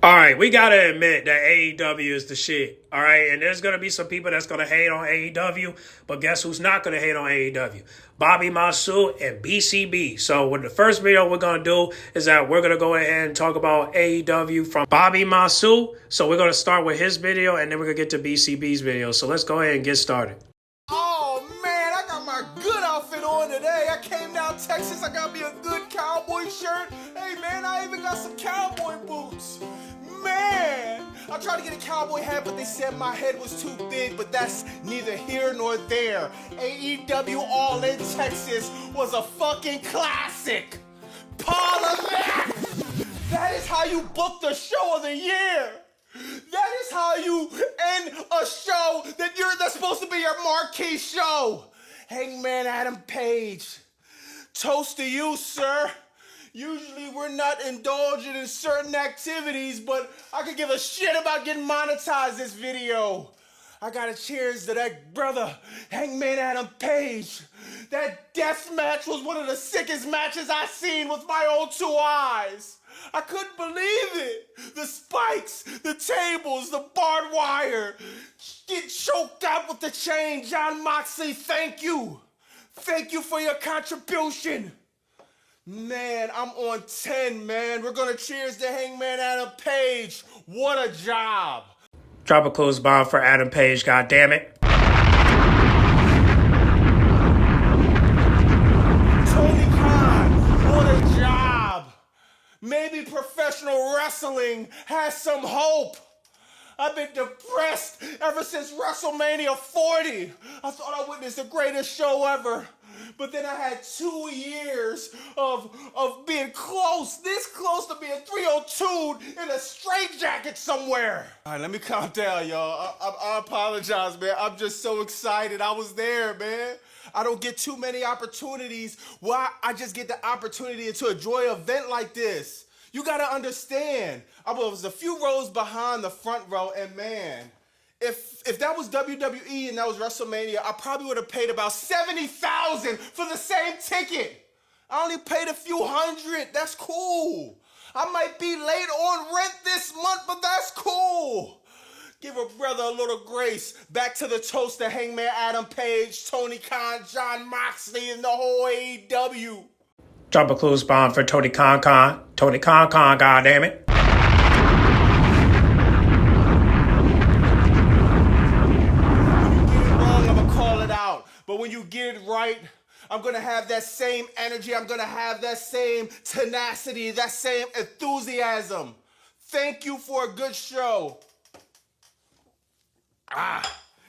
All right, we gotta admit that AEW is the shit. All right, and there's gonna be some people that's gonna hate on AEW, but guess who's not gonna hate on AEW? Bobby Monsoon and BCB. So, with the first video we're gonna do is that we're gonna go ahead and talk about AEW from Bobby Monsoon. So, we're gonna start with his video, and then we're gonna get to BCB's video. So, let's go ahead and get started. Oh man, I got my good outfit on today. I came down Texas, I got me a good cowboy shirt. Hey man, I even got some cowboy boots. Man, I tried to get a cowboy hat, but they said my head was too big, but that's neither here nor there. AEW All in Texas was a fucking classic. Parliament! That is how you book the show of the year. That is how you end a show that's supposed to be your marquee show. Hangman Adam Page. Toast to you, sir. Usually we're not indulging in certain activities, but I could give a shit about getting monetized this video. I gotta cheers to that brother, Hangman Adam Page. That death match was one of the sickest matches I've seen with my own two eyes. I couldn't believe it. The spikes, the tables, the barbed wire. Get choked out with the chain. Jon Moxley, thank you. Thank you for your contribution. Man, I'm on 10, man. We're gonna cheers to Hangman Adam Page. What a job. Drop a close bomb for Adam Page, god damn it. Tony Khan, what a job. Maybe professional wrestling has some hope. I've been depressed ever since WrestleMania 40. I thought I witnessed the greatest show ever. But then I had 2 years of being this close to being 302'd in a straitjacket somewhere. All right, let me calm down, y'all. I apologize, man. I'm just so excited. I was there, man. I don't get too many opportunities. Why? I just get the opportunity to enjoy an event like this. You gotta understand. I was a few rows behind the front row, and man, if that was WWE and that was WrestleMania, I probably would have paid about $70,000 for the same ticket. I only paid a few hundred. That's cool. I might be late on rent this month, but that's cool. Give a brother a little grace. Back to the toast to Hangman Adam Page, Tony Khan, Jon Moxley, and the whole AEW. Drop a close bomb for Tony Khan. Tony Khan, god damn it. But when you get it right, I'm gonna have that same energy, I'm gonna have that same tenacity, that same enthusiasm. Thank you for a good show. Now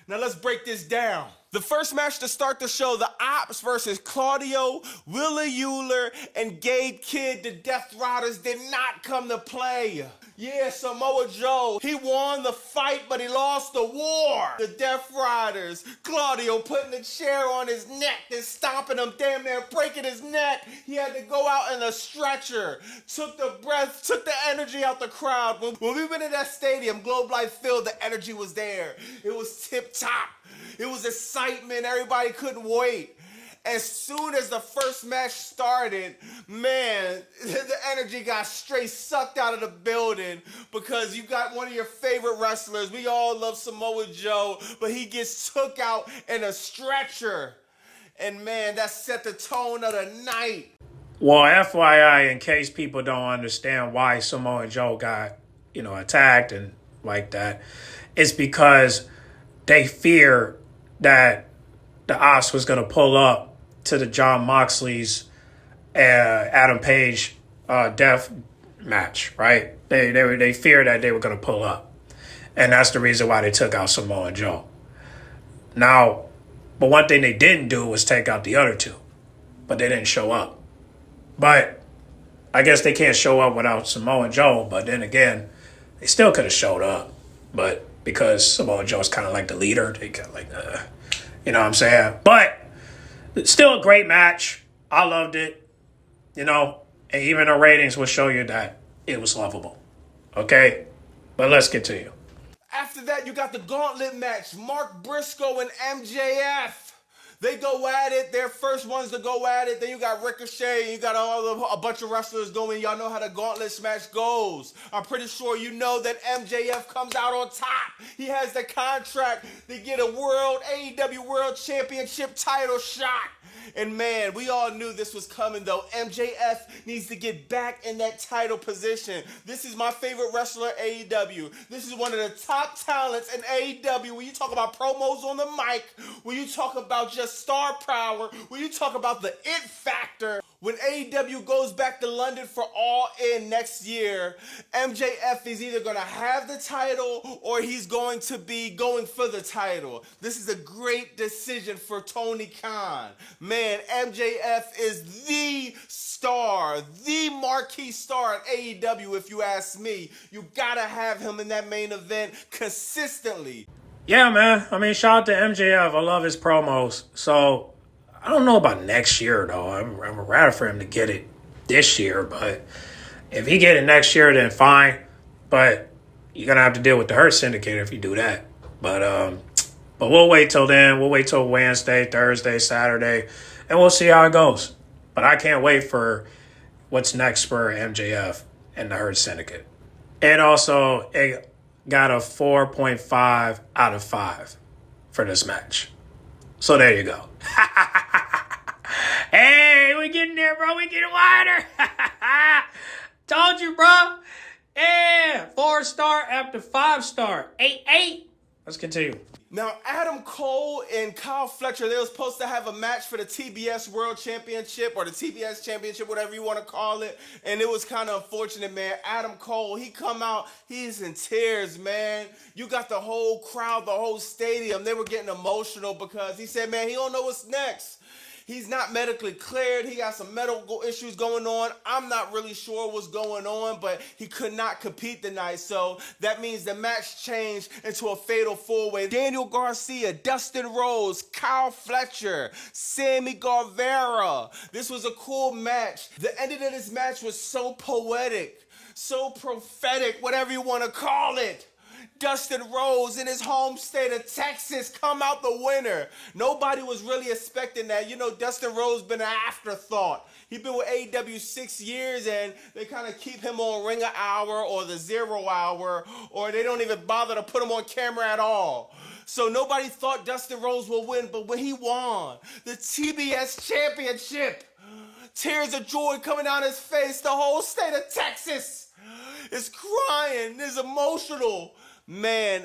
let's break this down. The first match to start the show, the Ops versus Claudio, Willa Euler, and Gabe Kidd, the Death Riders, did not come to play. Yeah, Samoa Joe, he won the fight, but he lost the war. The Death Riders, Claudio putting the chair on his neck and stomping him, damn near breaking his neck. He had to go out in a stretcher, took the breath, took the energy out the crowd. When we went in that stadium, Globe Life Field, the energy was there. It was tip-top. It was excitement. Everybody couldn't wait. As soon as the first match started, man, the energy got straight sucked out of the building because you got one of your favorite wrestlers. We all love Samoa Joe, but he gets took out in a stretcher. And man, that set the tone of the night. Well, FYI, in case people don't understand why Samoa Joe got, attacked and like that, it's because they fear that the Ops was going to pull up to the Jon Moxley's Adam Page death match, right? They fear that they were going to pull up. And that's the reason why they took out Samoa Joe. Now, but one thing they didn't do was take out the other two. But they didn't show up. But I guess they can't show up without Samoa Joe. But then again, they still could have showed up. But because Samoa Joe's kind of like the leader, they kind of like, you know what I'm saying? But still a great match. I loved it, and even the ratings will show you that it was lovable. Okay? But let's continue. After that, you got the gauntlet match, Mark Briscoe and MJF. They go at it. They're first ones to go at it. Then you got Ricochet. You got a bunch of wrestlers going. Y'all know how the gauntlet match goes. I'm pretty sure you know that MJF comes out on top. He has the contract to get a AEW World Championship title shot. And man, we all knew this was coming though. MJF needs to get back in that title position. This is my favorite wrestler in AEW. This is one of the top talents in AEW. When you talk about promos on the mic, when you talk about just star power, when you talk about the it factor, when AEW goes back to London for All In next year, MJF is either going to have the title or he's going to be going for the title. This is a great decision for Tony Khan. Man, MJF is the star, the marquee star at AEW, if you ask me. You got to have him in that main event consistently. Yeah, man. I mean, shout out to MJF. I love his promos. So, I don't know about next year, though. I'm rather for him to get it this year. But if he get it next year, then fine. But you're going to have to deal with the Hurt Syndicate if you do that. But we'll wait till then. We'll wait till Wednesday, Thursday, Saturday. And we'll see how it goes. But I can't wait for what's next for MJF and the Hurt Syndicate. And also, it got a 4.5 out of 5 for this match. So there you go. Hey, we getting there, bro. We getting wider. Told you, bro. Yeah, 4-star after 5-star. 8-8. Let's continue. Now, Adam Cole and Kyle Fletcher, they were supposed to have a match for the TBS World Championship or the TBS Championship, whatever you want to call it. And it was kind of unfortunate, man. Adam Cole, he come out, he's in tears, man. You got the whole crowd, the whole stadium. They were getting emotional because he said, man, he don't know what's next. He's not medically cleared. He got some medical issues going on. I'm not really sure what's going on, but he could not compete tonight. So that means the match changed into a fatal four-way. Daniel Garcia, Dustin Rhodes, Kyle Fletcher, Sammy Guevara. This was a cool match. The ending of this match was so poetic, so prophetic, whatever you want to call it. Dustin Rhodes in his home state of Texas come out the winner. Nobody was really expecting that. You know, Dustin Rhodes been an afterthought. He's been with AEW 6 years, and they kind of keep him on Ring of Hour or the 0 Hour, or they don't even bother to put him on camera at all. So nobody thought Dustin Rhodes would win, but when he won the TBS Championship, tears of joy coming down his face, the whole state of Texas is crying, is emotional. Man,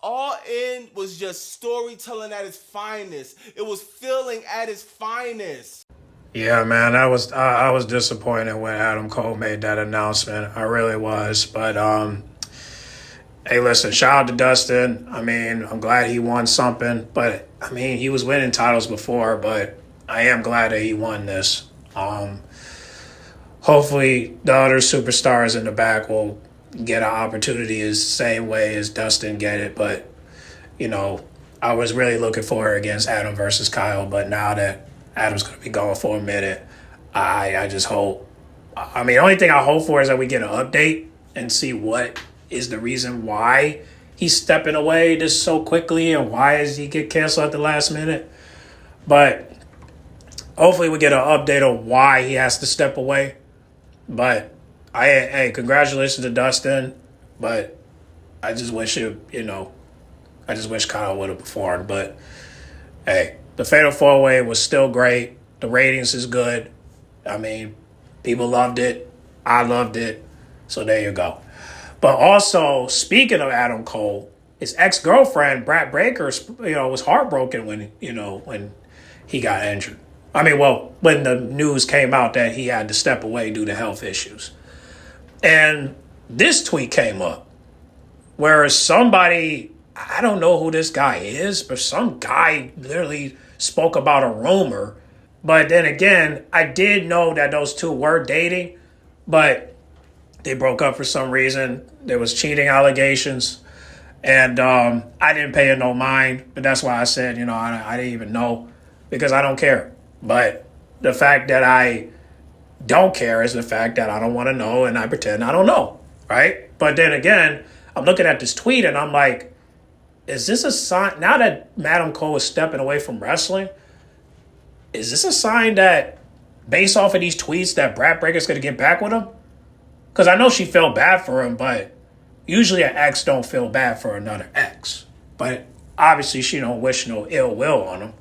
All In was just storytelling at its finest. It was feeling at its finest. Yeah, man, I was disappointed when Adam Cole made that announcement. I really was. But hey, listen, shout out to Dustin. I mean, I'm glad he won something. But I mean, he was winning titles before, but I am glad that he won this. Hopefully the other superstars in the back will get an opportunity the same way as Dustin get it. But, you know, I was really looking for it against Adam versus Kyle. But now that Adam's going to be gone for a minute, I just hope. I mean, the only thing I hope for is that we get an update and see what is the reason why he's stepping away this so quickly and why does he get canceled at the last minute. But hopefully we get an update on why he has to step away. But hey, congratulations to Dustin. But I just wish I just wish Kyle would have performed. But hey, the Fatal 4-Way was still great. The ratings is good. I mean, people loved it. I loved it. So there you go. But also, speaking of Adam Cole, his ex-girlfriend, Brad Breaker, was heartbroken when he got injured. I mean, well, when the news came out that he had to step away due to health issues. And this tweet came up where somebody, I don't know who this guy is, but some guy literally spoke about a rumor. But then again, I did know that those two were dating, but they broke up for some reason. There was cheating allegations. And I didn't pay it no mind. But that's why I said, I didn't even know because I don't care. But the fact that I don't care is the fact that I don't want to know and I pretend I don't know, right? But then again, I'm looking at this tweet and I'm like, is this a sign, now that Madam Cole is stepping away from wrestling, is this a sign that, based off of these tweets, that Brad Breaker's going to get back with him? Because I know she felt bad for him, but usually an ex don't feel bad for another ex. But obviously she don't wish no ill will on him.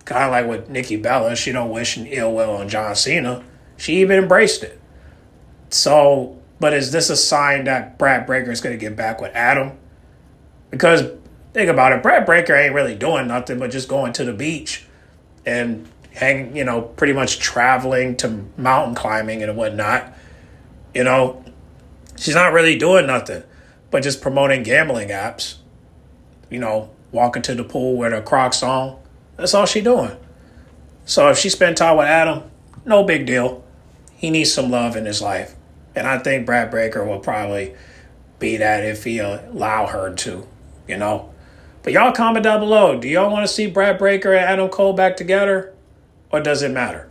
Kind of like with Nikki Bella, she don't wish an ill will on John Cena. She even embraced it. So, but is this a sign that Brad Breaker is going to get back with Adam? Because think about it, Brad Breaker ain't really doing nothing but just going to the beach and hanging, pretty much traveling to mountain climbing and whatnot. She's not really doing nothing but just promoting gambling apps. Walking to the pool with her Crocs on. That's all she doing. So if she spent time with Adam, no big deal. He needs some love in his life. And I think Brad Breaker will probably be that if he allow her to, But y'all comment down below. Do y'all want to see Brad Breaker and Adam Cole back together? Or does it matter?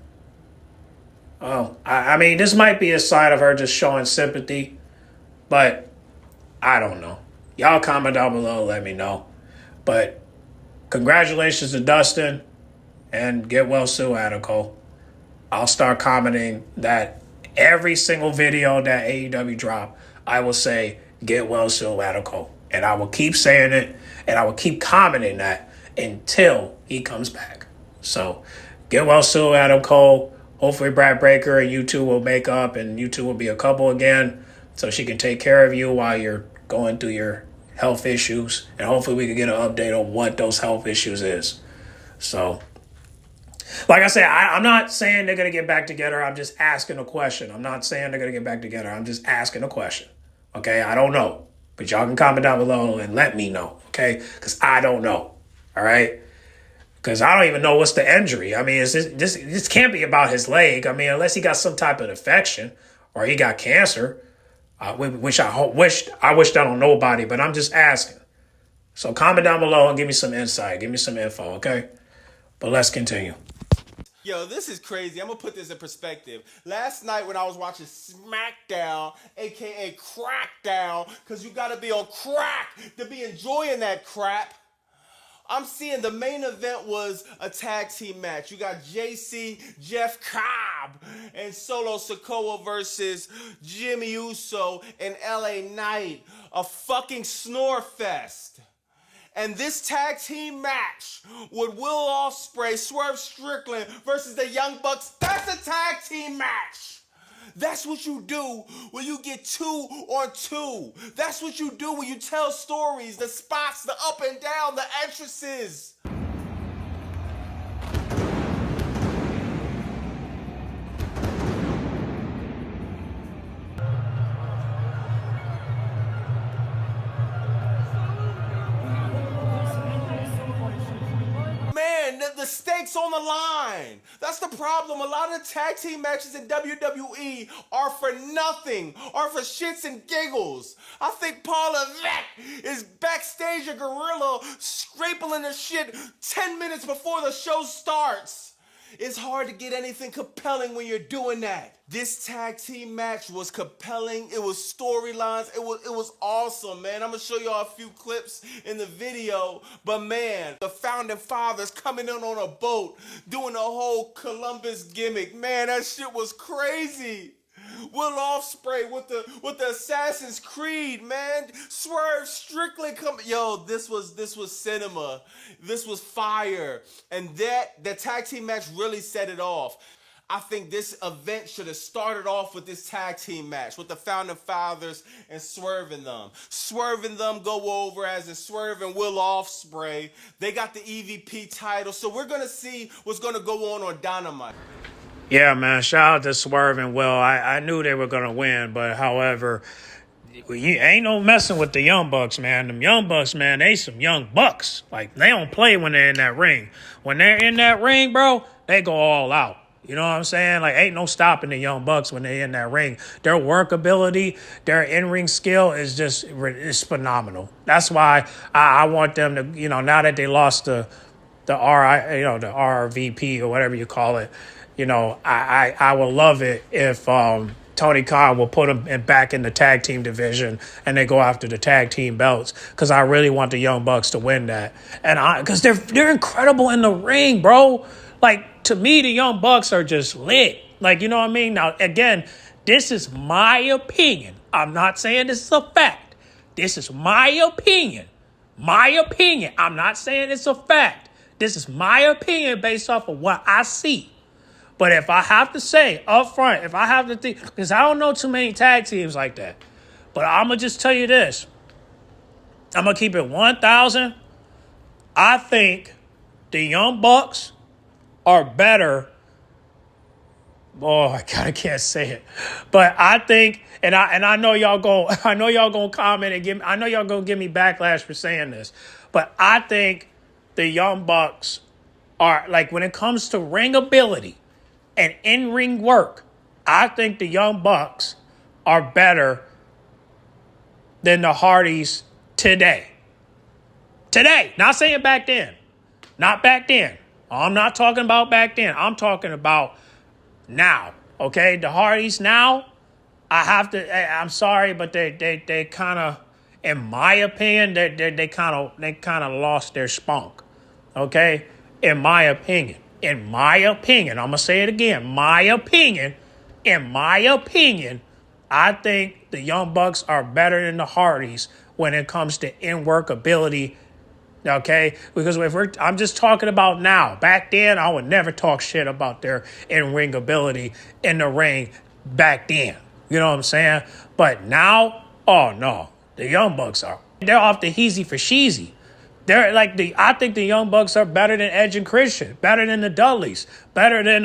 I mean, this might be a sign of her just showing sympathy. But I don't know. Y'all comment down below. Let me know. But congratulations to Dustin. And get well soon, Adam Cole. I'll start commenting that every single video that AEW drop, I will say, get well soon, Adam Cole. And I will keep saying it, and I will keep commenting that until he comes back. So, get well soon, Adam Cole. Hopefully Brad Breaker and you two will make up, and you two will be a couple again, so she can take care of you while you're going through your health issues. And hopefully we can get an update on what those health issues is. So, like I said, I'm not saying they're going to get back together. I'm just asking a question. I'm not saying they're going to get back together. I'm just asking a question. Okay? I don't know. But y'all can comment down below and let me know. Okay? Because I don't know. All right? Because I don't even know what's the injury. I mean, this can't be about his leg. I mean, unless he got some type of infection or he got cancer, which I wish that on nobody. But I'm just asking. So comment down below and give me some insight. Give me some info. Okay? But let's continue. Yo, this is crazy. I'm going to put this in perspective. Last night when I was watching SmackDown, a.k.a. Crackdown, because you got to be on crack to be enjoying that crap, I'm seeing the main event was a tag team match. You got JC, Jeff Cobb, and Solo Sikoa versus Jimmy Uso and LA Knight. A fucking snore fest. And this tag team match with Will Ospreay, Swerve Strickland versus the Young Bucks, that's a tag team match. That's what you do when you get 2 on 2. That's what you do when you tell stories, the spots, the up and down, the entrances. The stakes on the line. That's the problem. A lot of the tag team matches in WWE are for nothing, are for shits and giggles. I think Paul Levesque is backstage a gorilla scraping the shit 10 minutes before the show starts. It's hard to get anything compelling when you're doing that. This tag team match was compelling. It was storylines. It was awesome, man. I'm going to show y'all a few clips in the video. But, man, the Founding Fathers coming in on a boat, doing the whole Columbus gimmick. Man, that shit was crazy. Will Ospreay with the Assassin's Creed, man. Swerve Strickland coming. Yo, this was cinema. This was fire. And the tag team match really set it off. I think this event should have started off with this tag team match with the Founding Fathers and Swerve and them. Swerve and them go over as in Swerve and Will Ospreay. They got the EVP title. So we're going to see what's going to go on Dynamite. Yeah, man. Shout out to Swerve and Will. I knew they were going to win, but however, you ain't no messing with the Young Bucks, man. Them Young Bucks, man, they some Young Bucks. Like, they don't play when they're in that ring. When they're in that ring, bro, they go all out. You know what I'm saying? Like, ain't no stopping the Young Bucks when they're in that ring. Their workability, their in-ring skill is just it's phenomenal. That's why I want them to, now that they lost the RVP or whatever you call it, I will love it if Tony Khan will put them back in the tag team division and they go after the tag team belts because I really want the Young Bucks to win that. And because they're incredible in the ring, bro. Like, to me, the Young Bucks are just lit. Like, you know what I mean? Now, again, this is my opinion. I'm not saying this is a fact. This is my opinion. My opinion. I'm not saying it's a fact. This is my opinion based off of what I see. But if I have to say up front, if I have to think, because I don't know too many tag teams like that. But I'm going to just tell you this. I'm going to keep it 1,000. I think the Young Bucks are better. Oh, I kind of can't say it. But I think, and I know y'all gonna comment and I know y'all gonna give me backlash for saying this. But I think the Young Bucks are, like, when it comes to ring ability and in-ring work, I think the Young Bucks are better than the Hardys today. Today. Not saying back then. Not back then. I'm not talking about back then. I'm talking about now. Okay? The Hardys now, I'm sorry, but they kind of, in my opinion, they kind of lost their spunk. Okay? In my opinion, I'm going to say it again. In my opinion, I think the Young Bucks are better than the Hardys when it comes to in-work ability. Okay? Because I'm just talking about now. Back then, I would never talk shit about their in-ring ability in the ring back then. You know what I'm saying? But now, oh no. The Young Bucks they're off the heezy for sheezy. They're like I think the Young Bucks are better than Edge and Christian, better than the Dudleys, better than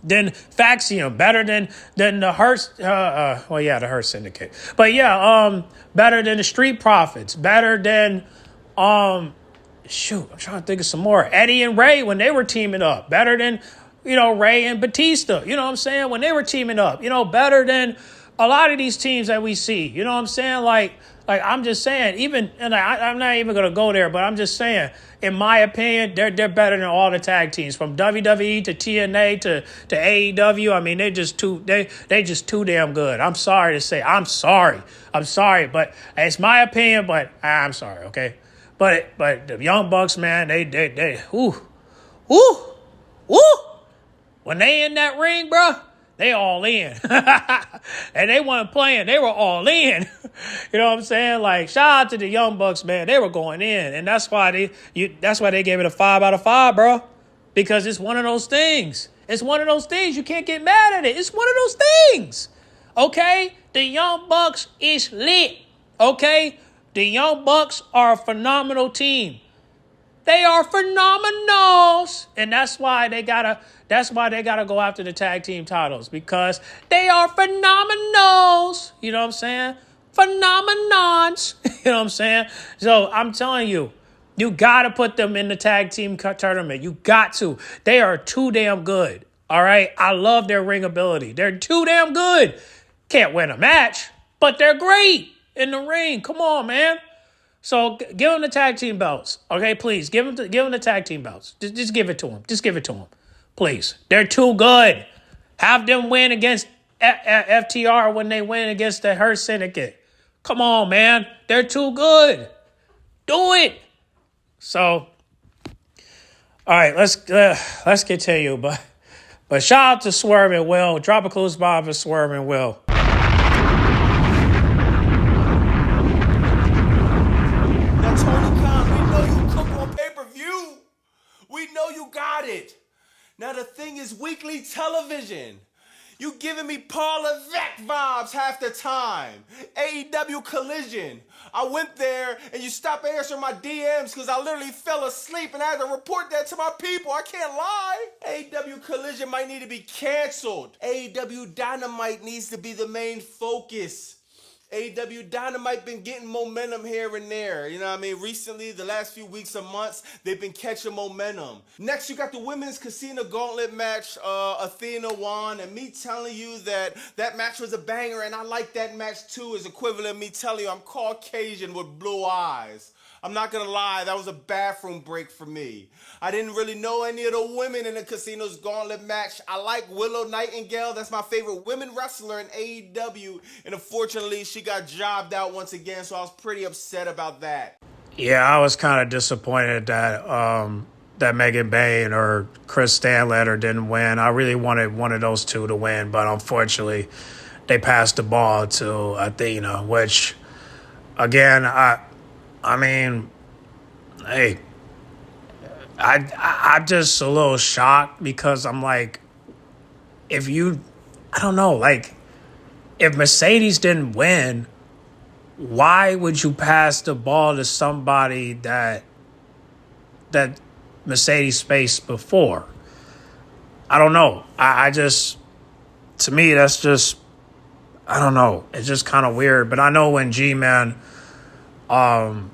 Faxion, better than the Hurt the Hurt Syndicate. But yeah, better than the Street Profits, better than I'm trying to think of some more. Eddie and Ray when they were teaming up, better than Ray and Batista. You know what I'm saying? When they were teaming up, better than a lot of these teams that we see. You know what I'm saying? Like I'm just saying, I'm not even gonna go there, but I'm just saying, in my opinion, they're better than all the tag teams from WWE to TNA to AEW. I mean, they just too damn good. I'm sorry to say, I'm sorry, but it's my opinion. But I'm sorry, okay. But the Young Bucks, man, they when they in that ring, bro. They all in. And they weren't playing. They were all in. You know what I'm saying? Like, shout out to the Young Bucks, man. They were going in. And that's why they gave it a 5 out of 5, bro. Because it's one of those things. It's one of those things. You can't get mad at it. It's one of those things. Okay? The Young Bucks is lit. Okay? The Young Bucks are a phenomenal team. They are phenomenals. And that's why they gotta go after the tag team titles, because they are phenomenals. You know what I'm saying? Phenomenons. You know what I'm saying? So I'm telling you, you gotta put them in the tag team tournament. You got to. They are too damn good. All right? I love their ring ability. They're too damn good. Can't win a match, but they're great in the ring. Come on, man. So give them the tag team belts, okay? Please give them the tag team belts. Just give it to them. Just give it to them, please. They're too good. Have them win against FTR when they win against the Hurt Syndicate. Come on, man. They're too good. Do it. So, all right, let's continue. But shout out to Swerve and Will. Drop a clues bomb for Swerve and Will. Now the thing is weekly television. You giving me Paul Levesque vibes half the time. AEW Collision. I went there and you stopped answering my DMs because I literally fell asleep and I had to report that to my people. I can't lie. AEW Collision might need to be canceled. AEW Dynamite needs to be the main focus. AEW Dynamite been getting momentum here and there. You know what I mean? Recently, the last few weeks or months, they've been catching momentum. Next, you got the Women's Casino Gauntlet match, Athena won, and me telling you that match was a banger, and I like that match too, is equivalent to me telling you I'm Caucasian with blue eyes. I'm not gonna lie, that was a bathroom break for me. I didn't really know any of the women in the Casino's Gauntlet match. I like Willow Nightingale. That's my favorite women wrestler in AEW. And unfortunately, she got jobbed out once again, so I was pretty upset about that. Yeah, I was kind of disappointed that Megan Bayne or Chris Stanletter didn't win. I really wanted one of those two to win, but unfortunately, they passed the ball to Athena, which, again, I mean, hey, I'm just a little shocked because I'm like, I don't know, like, if Mercedes didn't win, why would you pass the ball to somebody that Mercedes faced before? I don't know. I just, to me, that's just, I don't know. It's just kind of weird. But I know when G-Man talked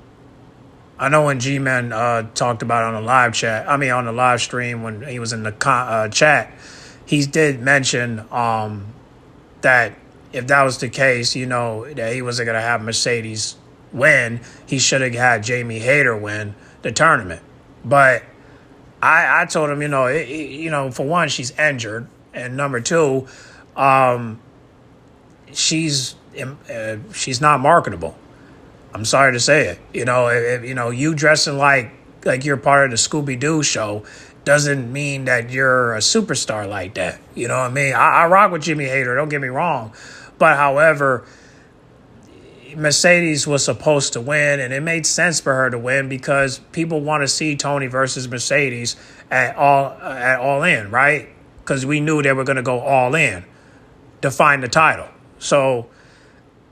about it on the live chat. I mean, on the live stream when he was in the chat, he did mention that if that was the case, that he wasn't going to have Mercedes win. He should have had Jamie Hayter win the tournament. But I told him, for one, she's injured, and number two, she's not marketable. I'm sorry to say it. If you dressing like you're part of the Scooby-Doo show doesn't mean that you're a superstar like that. You know what I mean? I rock with Jimmy Hayter, don't get me wrong. But however, Mercedes was supposed to win, and it made sense for her to win because people want to see Tony versus Mercedes at all in, right? Because we knew they were going to go all in to find the title. So,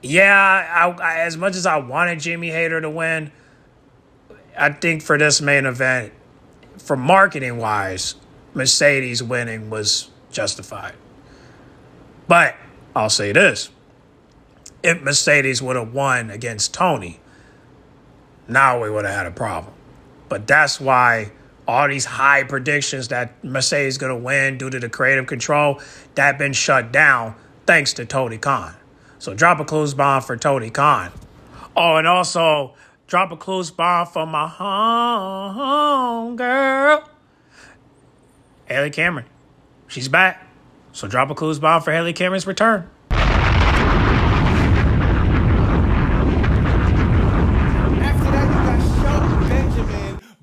yeah, I as much as I wanted Jimmy Hayter to win, I think for this main event, for marketing wise, Mercedes winning was justified. But I'll say this. If Mercedes would have won against Tony, now we would have had a problem. But that's why all these high predictions that Mercedes is going to win due to the creative control, that been shut down thanks to Tony Khan. So drop a clues bomb for Tony Khan. Oh, and also drop a clues bomb for my home girl, Haley Cameron. She's back. So drop a clues bomb for Haley Cameron's return.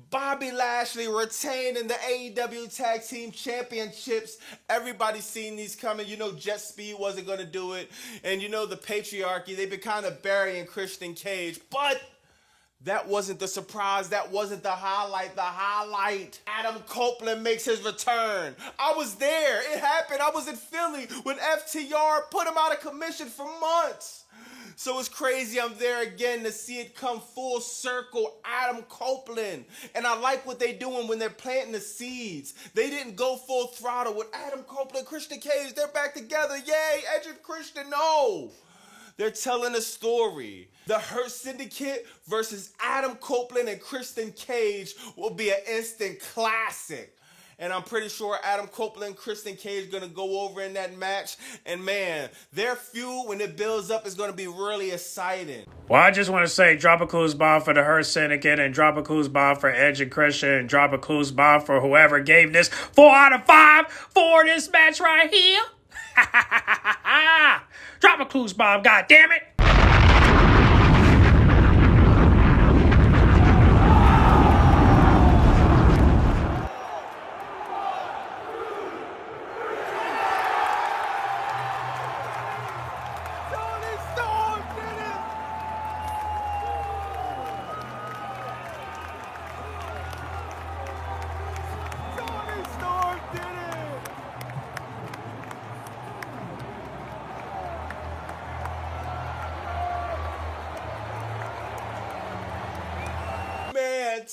Bobby Lashley retained in the AEW Tag Team Championships. Everybody's seen these coming. Jet Speed wasn't going to do it. And the patriarchy, they've been kind of burying Christian Cage. But that wasn't the surprise. That wasn't the highlight. The highlight, Adam Copeland makes his return. I was there. It happened. I was in Philly when FTR put him out of commission for months. So it's crazy I'm there again to see it come full circle. Adam Copeland. And I like what they're doing when they're planting the seeds. They didn't go full throttle with Adam Copeland, Christian Cage. They're back together. Yay, Edge and Christian. No. They're telling a story. The Hurt Syndicate versus Adam Copeland and Christian Cage will be an instant classic. And I'm pretty sure Adam Copeland and Christian Cage going to go over in that match. And man, their feud, when it builds up, is going to be really exciting. Well, I just want to say drop a clues bomb for the Hurt Syndicate and drop a clues bomb for Edge and Christian and drop a clues bomb for whoever gave this 4 out of 5 for this match right here. Drop a clues bomb, goddammit.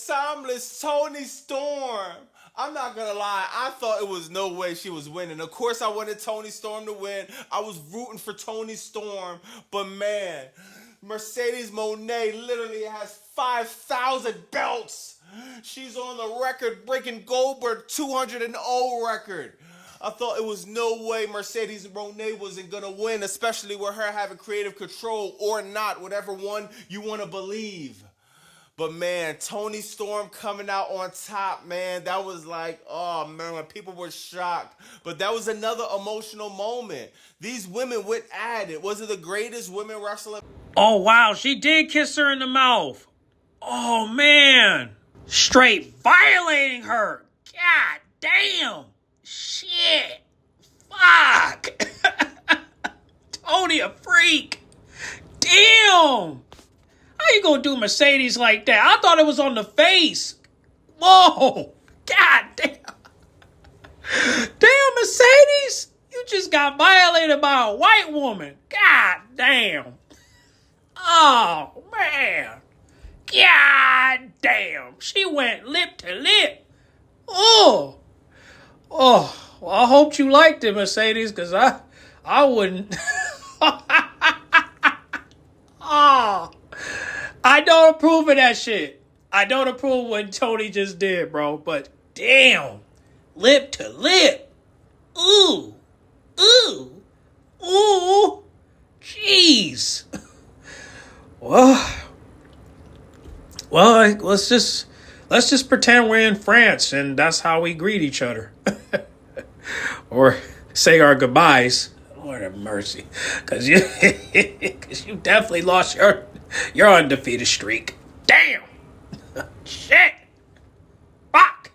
Timeless Toni Storm. I'm not gonna lie, I thought it was no way she was winning. Of course I wanted Toni Storm to win. I was rooting for Toni Storm. But man, Mercedes Moné literally has 5,000 belts. She's on the record-breaking Goldberg 200-0 record. I thought it was no way Mercedes Moné wasn't gonna win, especially with her having creative control or not, whatever one you want to believe. But man, Tony Storm coming out on top, man, that was like, oh man, when people were shocked. But that was another emotional moment. These women went at it. Was it the greatest women wrestling? Oh, wow. She did kiss her in the mouth. Oh, man. Straight violating her. God damn. Shit. Fuck. Tony a freak. Damn. How you gonna do Mercedes like that? I thought it was on the face. Whoa. God damn. Damn, Mercedes. You just got violated by a white woman. God damn. Oh, man. God damn. She went lip to lip. Oh. Oh. Well, I hope you liked it, Mercedes, because I wouldn't. Oh. I don't approve of that shit. I don't approve what Tony just did, bro. But damn. Lip to lip. Ooh. Ooh. Ooh. Jeez. Well, let's just pretend we're in France and that's how we greet each other. Or say our goodbyes. Lord have mercy. Cause you definitely lost your undefeated streak. Damn. Shit. Fuck.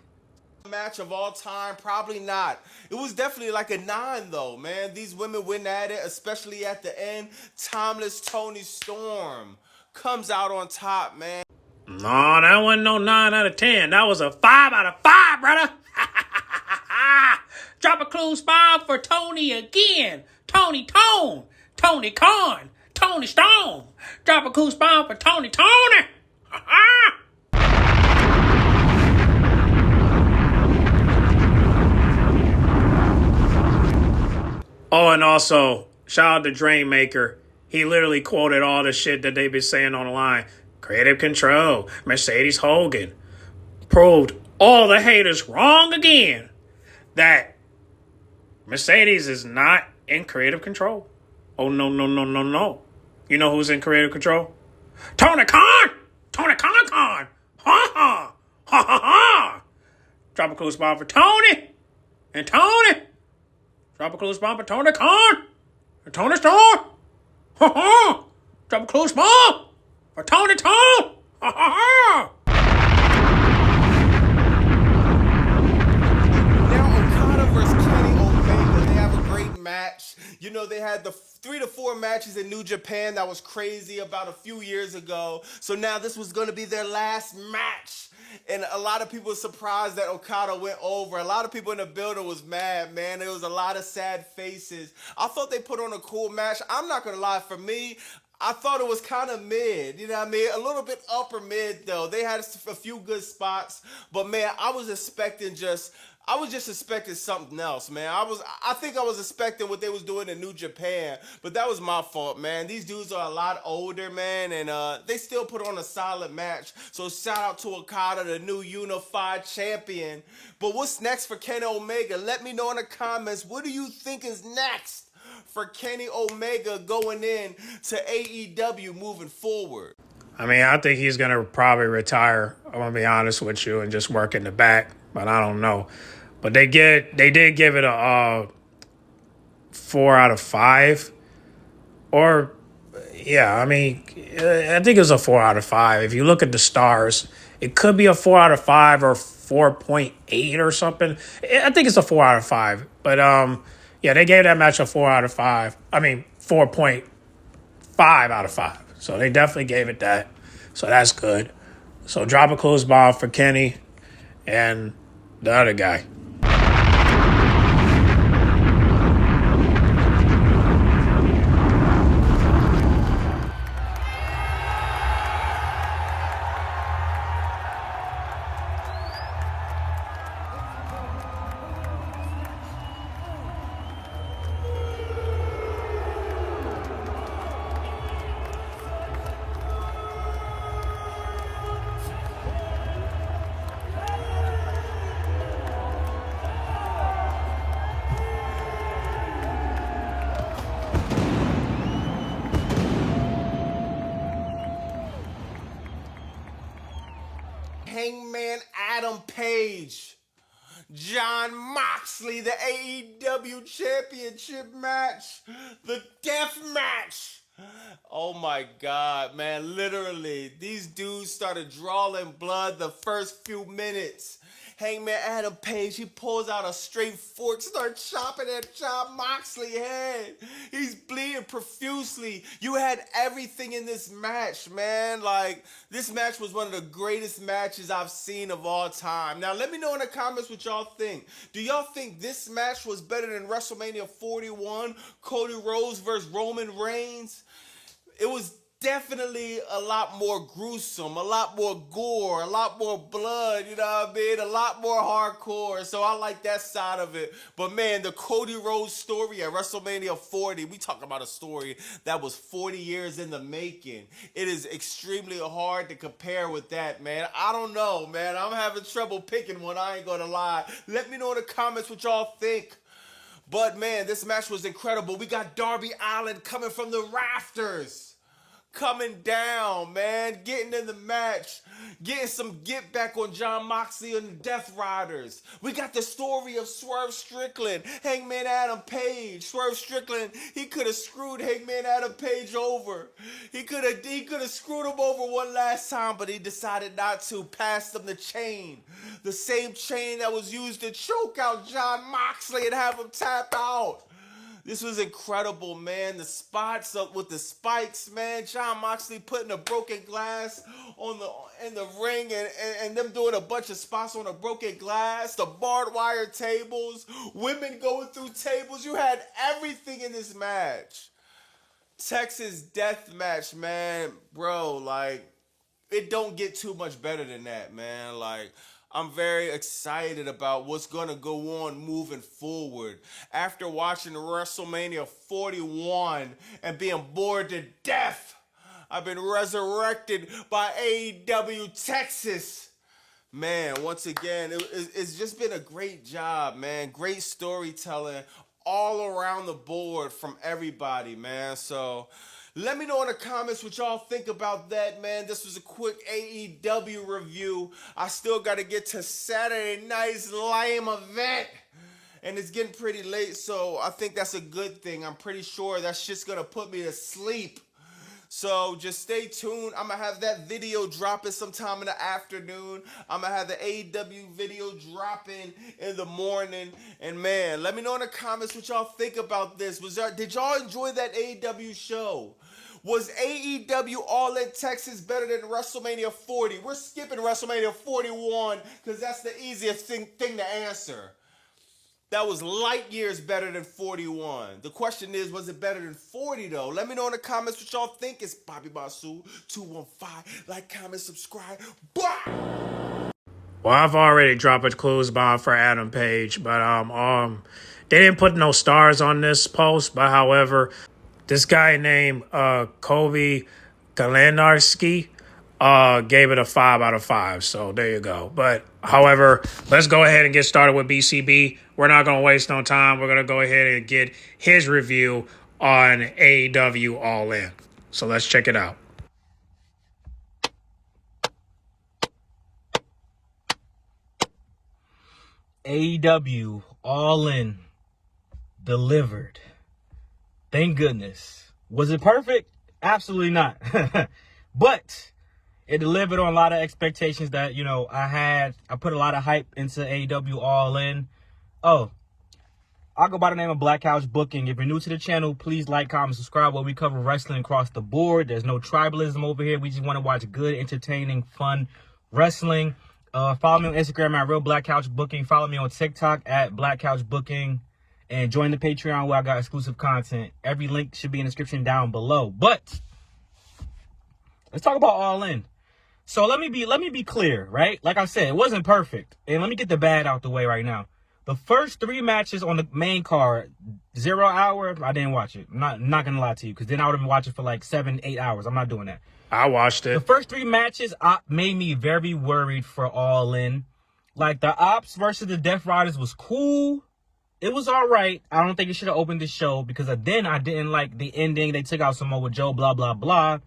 Match of all time? Probably not. It was definitely like a 9 though, man. These women went at it, especially at the end. Timeless Tony Storm comes out on top, man. No, that wasn't no 9 out of 10. That was a 5 out of 5, brother. Drop a clue spot for Tony again. Tony Tone. Tony Khan. Tony Stone. Drop a clue spot for Tony. Oh, and also, shout out to Drainmaker. He literally quoted all the shit that they've been saying on the line. Creative Control, Mercedes Hogan. Proved all the haters wrong again. That Mercedes is not in Creative Control. Oh, no, no, no, no, no. You know who's in Creative Control? Tony Khan! Tony Khan! Ha ha! Ha ha ha! Drop a clue spot for Tony! And Tony! Drop a clue spot for Tony Khan! And Tony Storm! Ha ha! Drop a clue spot for Tony Tone! Ha ha ha! Match. You know, they had the 3 to 4 matches in New Japan that was crazy about a few years ago. So now this was going to be their last match. And a lot of people were surprised that Okada went over. A lot of people in the building was mad, man. There was a lot of sad faces. I thought they put on a cool match. I'm not going to lie, for me, I thought it was kind of mid, you know what I mean? A little bit upper mid, though. They had a few good spots. But, man, I was just expecting something else, man. I think I was expecting what they was doing in New Japan, but that was my fault, man. These dudes are a lot older, man, and they still put on a solid match. So shout out to Okada, the new unified champion. But what's next for Kenny Omega? Let me know in the comments. What do you think is next for Kenny Omega going in to AEW moving forward? I mean, I think he's going to probably retire, I'm going to be honest with you, and just work in the back, but I don't know. But they did give it a 4 out of 5. Or, yeah, I mean, I think it was a 4 out of 5. If you look at the stars, it could be a 4 out of 5 or 4.8 or something. I think it's a 4 out of 5. But, yeah, they gave that match a 4 out of 5. I mean, 4.5 out of 5. So they definitely gave it that. So that's good. So drop a close bomb for Kenny and the other guy. Hangman Adam Page, Jon Moxley, the AEW Championship match, the death match. Oh my God, man, literally, these dudes started drawing blood the first few minutes. Hangman Adam Page, he pulls out a straight fork, starts chopping at Jon Moxley's head. He's bleeding profusely. You had everything in this match, man. Like, this match was one of the greatest matches I've seen of all time. Now, let me know in the comments what y'all think. Do y'all think this match was better than WrestleMania 41, Cody Rhodes versus Roman Reigns? It was definitely a lot more gruesome, a lot more gore, a lot more blood, you know what I mean? A lot more hardcore. So I like that side of it. But man, the Cody Rhodes story at WrestleMania 40, we talk about a story that was 40 years in the making. It is extremely hard to compare with that, man. I don't know, man. I'm having trouble picking one, I ain't gonna lie. Let me know in the comments what y'all think. But man, this match was incredible. We got Darby Allin coming from the rafters. Coming down, man, getting in the match, getting some get back on Jon Moxley and the Death Riders. We got the story of Swerve Strickland, Hangman Adam Page. Swerve Strickland, he could have screwed Hangman Adam Page over. He could have screwed him over one last time, but he decided not to. Passed him the chain, the same chain that was used to choke out Jon Moxley and have him tap out. This was incredible, man. The spots up with the spikes, man. Jon Moxley putting a broken glass in the ring and them doing a bunch of spots on a broken glass. The barbed wire tables, women going through tables. You had everything in this match. Texas death match, man. Bro, like, it don't get too much better than that, man. Like, I'm very excited about what's going to go on moving forward. After watching WrestleMania 41 and being bored to death, I've been resurrected by AEW Texas. Man, once again, it's just been a great job, man. Great storytelling all around the board from everybody, man. So let me know in the comments what y'all think about that, man. This was a quick AEW review. I still got to get to Saturday night's lame event. And it's getting pretty late, so I think that's a good thing. I'm pretty sure that's just going to put me to sleep. So just stay tuned. I'm going to have that video dropping sometime in the afternoon. I'm going to have the AEW video dropping in the morning. And man, let me know in the comments what y'all think about this. Did y'all enjoy that AEW show? Was AEW All in Texas better than WrestleMania 40? We're skipping WrestleMania 41 because that's the easiest thing to answer. That was light years better than 41. The question is, was it better than 40 though? Let me know in the comments what y'all think. It's Bobby Monsoon 215. Like, comment, subscribe. Bye! Well, I've already dropped a clues bomb for Adam Page, but they didn't put no stars on this post. But however, this guy named Kobe Galenarski gave it a 5 out of 5. So there you go. But however, let's go ahead and get started with BCB. We're not going to waste no time. We're going to go ahead and get his review on AEW All In. So let's check it out. AEW All In delivered. Thank goodness. Was it perfect? Absolutely not. But it delivered on a lot of expectations that, you know, I had. I put a lot of hype into AEW All In. Oh, I'll go by the name of Black Couch Booking. If you're new to the channel, please like, comment, subscribe. Where we cover wrestling across the board. There's no tribalism over here. We just want to watch good, entertaining, fun wrestling. Follow me on Instagram at Real Black Couch Booking. Follow me on TikTok at Black Couch Booking. And join the Patreon where I got exclusive content. Every link should be in the description down below. But let's talk about All In. So let me be clear, right? Like I said, it wasn't perfect. And let me get the bad out the way right now. The first 3 matches on the main card, 0 hour, I didn't watch it. I'm not gonna lie to you, because then I would have been watching for like 7-8 hours. I'm not doing that. I watched it. The first 3 matches made me very worried for All In. Like, the Ops versus the Death Riders was cool. It was all right. I don't think it should have opened the show, because then I didn't like the ending. They took out Samoa Joe, blah, blah, blah.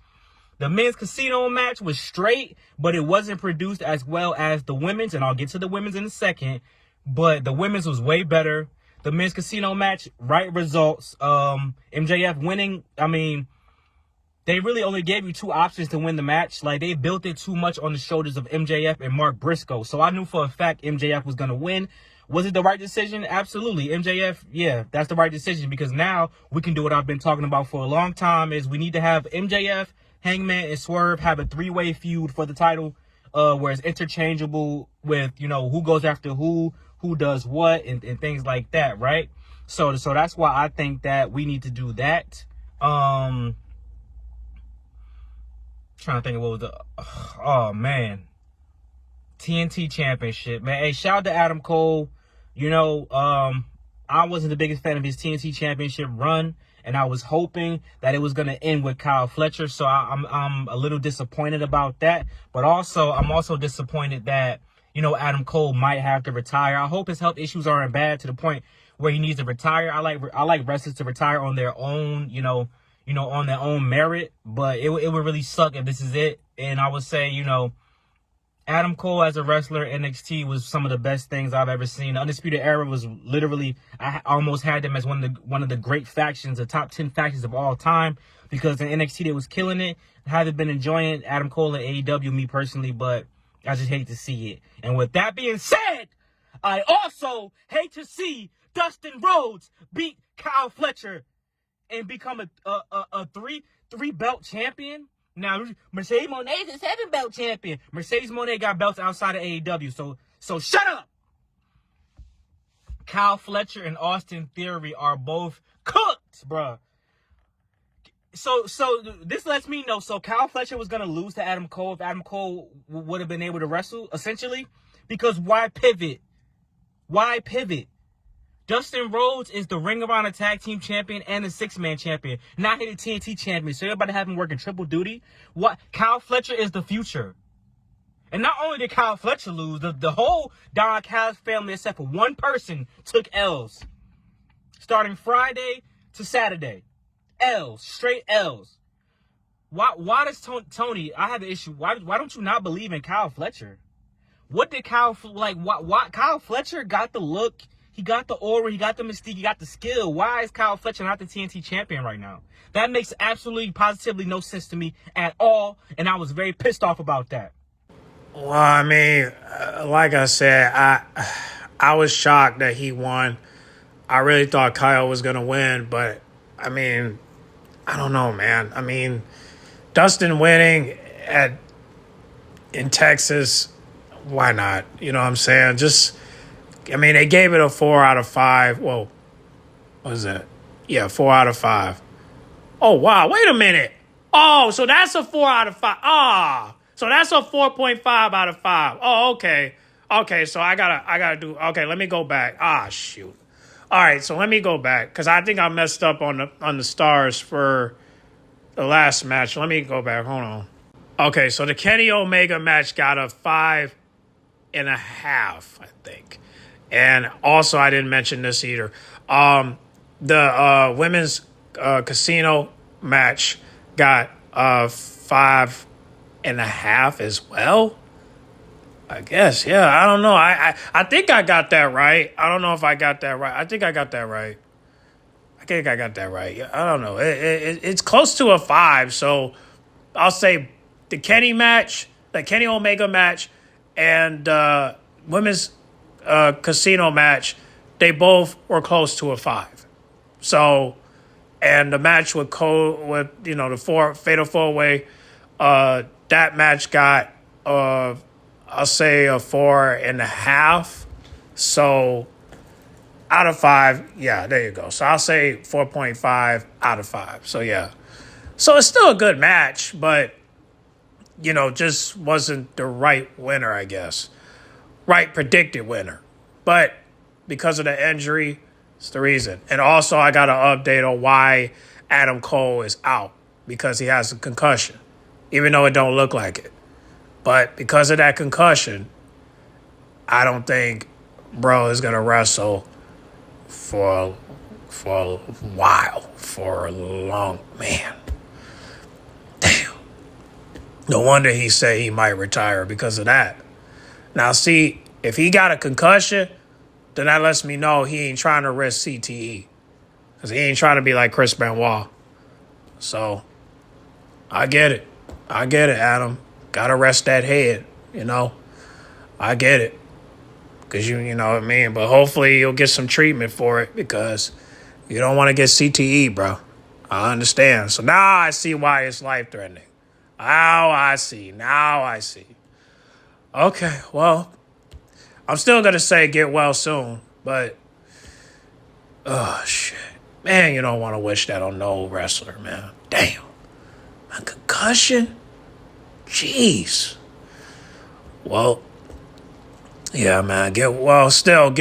The men's casino match was straight, but it wasn't produced as well as the women's, and I'll get to the women's in a second. But the women's was way better. The men's casino match, right results. MJF winning. I mean, they really only gave you two options to win the match. Like, they built it too much on the shoulders of MJF and Mark Briscoe. So I knew for a fact MJF was going to win. Was it the right decision? Absolutely. MJF, yeah, that's the right decision, because now we can do what I've been talking about for a long time, is we need to have MJF, Hangman, and Swerve have a three-way feud for the title, where it's interchangeable with, you know, who goes after who does what, and things like that, right? So that's why I think that we need to do that. Trying to think of what was the, oh man, TNT Championship, man. Hey, shout out to Adam Cole. You know, I wasn't the biggest fan of his TNT Championship run, and I was hoping that it was going to end with Kyle Fletcher. So I'm a little disappointed about that. But also, I'm also disappointed that, you know, Adam Cole might have to retire. I hope his health issues aren't bad to the point where he needs to retire. I like wrestlers to retire on their own, you know, on their own merit. But it would really suck if this is it. And I would say, you know, Adam Cole as a wrestler, NXT was some of the best things I've ever seen. The Undisputed Era was literally, I almost had them as one of the great factions, the top 10 factions of all time, because in NXT they was killing it. I haven't been enjoying Adam Cole and AEW, me personally, but I just hate to see it. And with that being said, I also hate to see Dustin Rhodes beat Kyle Fletcher and become a three belt champion. Now, Mercedes Moné is a 7-belt champion. Mercedes Moné got belts outside of AEW, so shut up. Kyle Fletcher and Austin Theory are both cooked, bruh. So this lets me know, so Kyle Fletcher was going to lose to Adam Cole if Adam Cole would have been able to wrestle, essentially. Because why pivot? Why pivot? Dustin Rhodes is the Ring of Honor Tag Team Champion and the Six-Man Champion. Not the TNT Champion. So everybody have him working triple duty. What? Kyle Fletcher is the future. And not only did Kyle Fletcher lose, the whole Don Callis family, except for one person, took L's. Starting Friday to Saturday. L's. Straight L's. Why does Tony, I have an issue. Why don't you not believe in Kyle Fletcher? What did Kyle Fletcher got the look, he got the aura, he got the mystique, he got the skill. Why is Kyle Fletcher not the TNT champion right now? That makes absolutely, positively no sense to me at all, and I was very pissed off about that. Well, I mean, like I said, I was shocked that he won. I really thought Kyle was going to win, but, I mean, I don't know, man. I mean, Dustin winning in Texas, why not? You know what I'm saying? They gave it a 4 out of 5. Well, what is that? Yeah, 4 out of 5. Oh, wow. Wait a minute. Oh, so that's a 4 out of 5. So that's a 4.5 out of 5. Oh, okay. Okay, so I gotta do, okay, let me go back. Shoot. All right, so let me go back, because I think I messed up on the stars for the last match. Let me go back. Hold on. Okay, so the Kenny Omega match got a 5.5, I think. And also, I didn't mention this either. The women's casino match got 5.5 as well. I guess, yeah. I don't know. I think I got that right. I don't know if I got that right. I think I got that right. I think I got that right. I don't know. It's close to a 5. So I'll say the Kenny Omega match, and women's casino match, they both were close to a 5. So, and the match with the fatal 4-way, that match got I'll say a 4.5. So out of 5, yeah, there you go. So I'll say 4.5 out of 5. So yeah. So it's still a good match, but just wasn't the right winner, I guess. Right predicted winner. But because of the injury, it's the reason. And also I got an update on why Adam Cole is out, because he has a concussion, even though it don't look like it. But because of that concussion, I don't think bro is going to wrestle for a while, for a long, man. Damn. No wonder he said he might retire because of that. Now, see, if he got a concussion, then that lets me know he ain't trying to risk CTE. Because he ain't trying to be like Chris Benoit. So, I get it. I get it, Adam. Gotta rest that head, you know. I get it. Because you know what I mean? But hopefully you'll get some treatment for it because you don't want to get CTE, bro. I understand. So now I see why it's life-threatening. Now I see. Okay, well, I'm still going to say get well soon, but, oh, shit. Man, you don't want to wish that on no wrestler, man. Damn. A concussion? Jeez. Well, yeah, man, get well soon,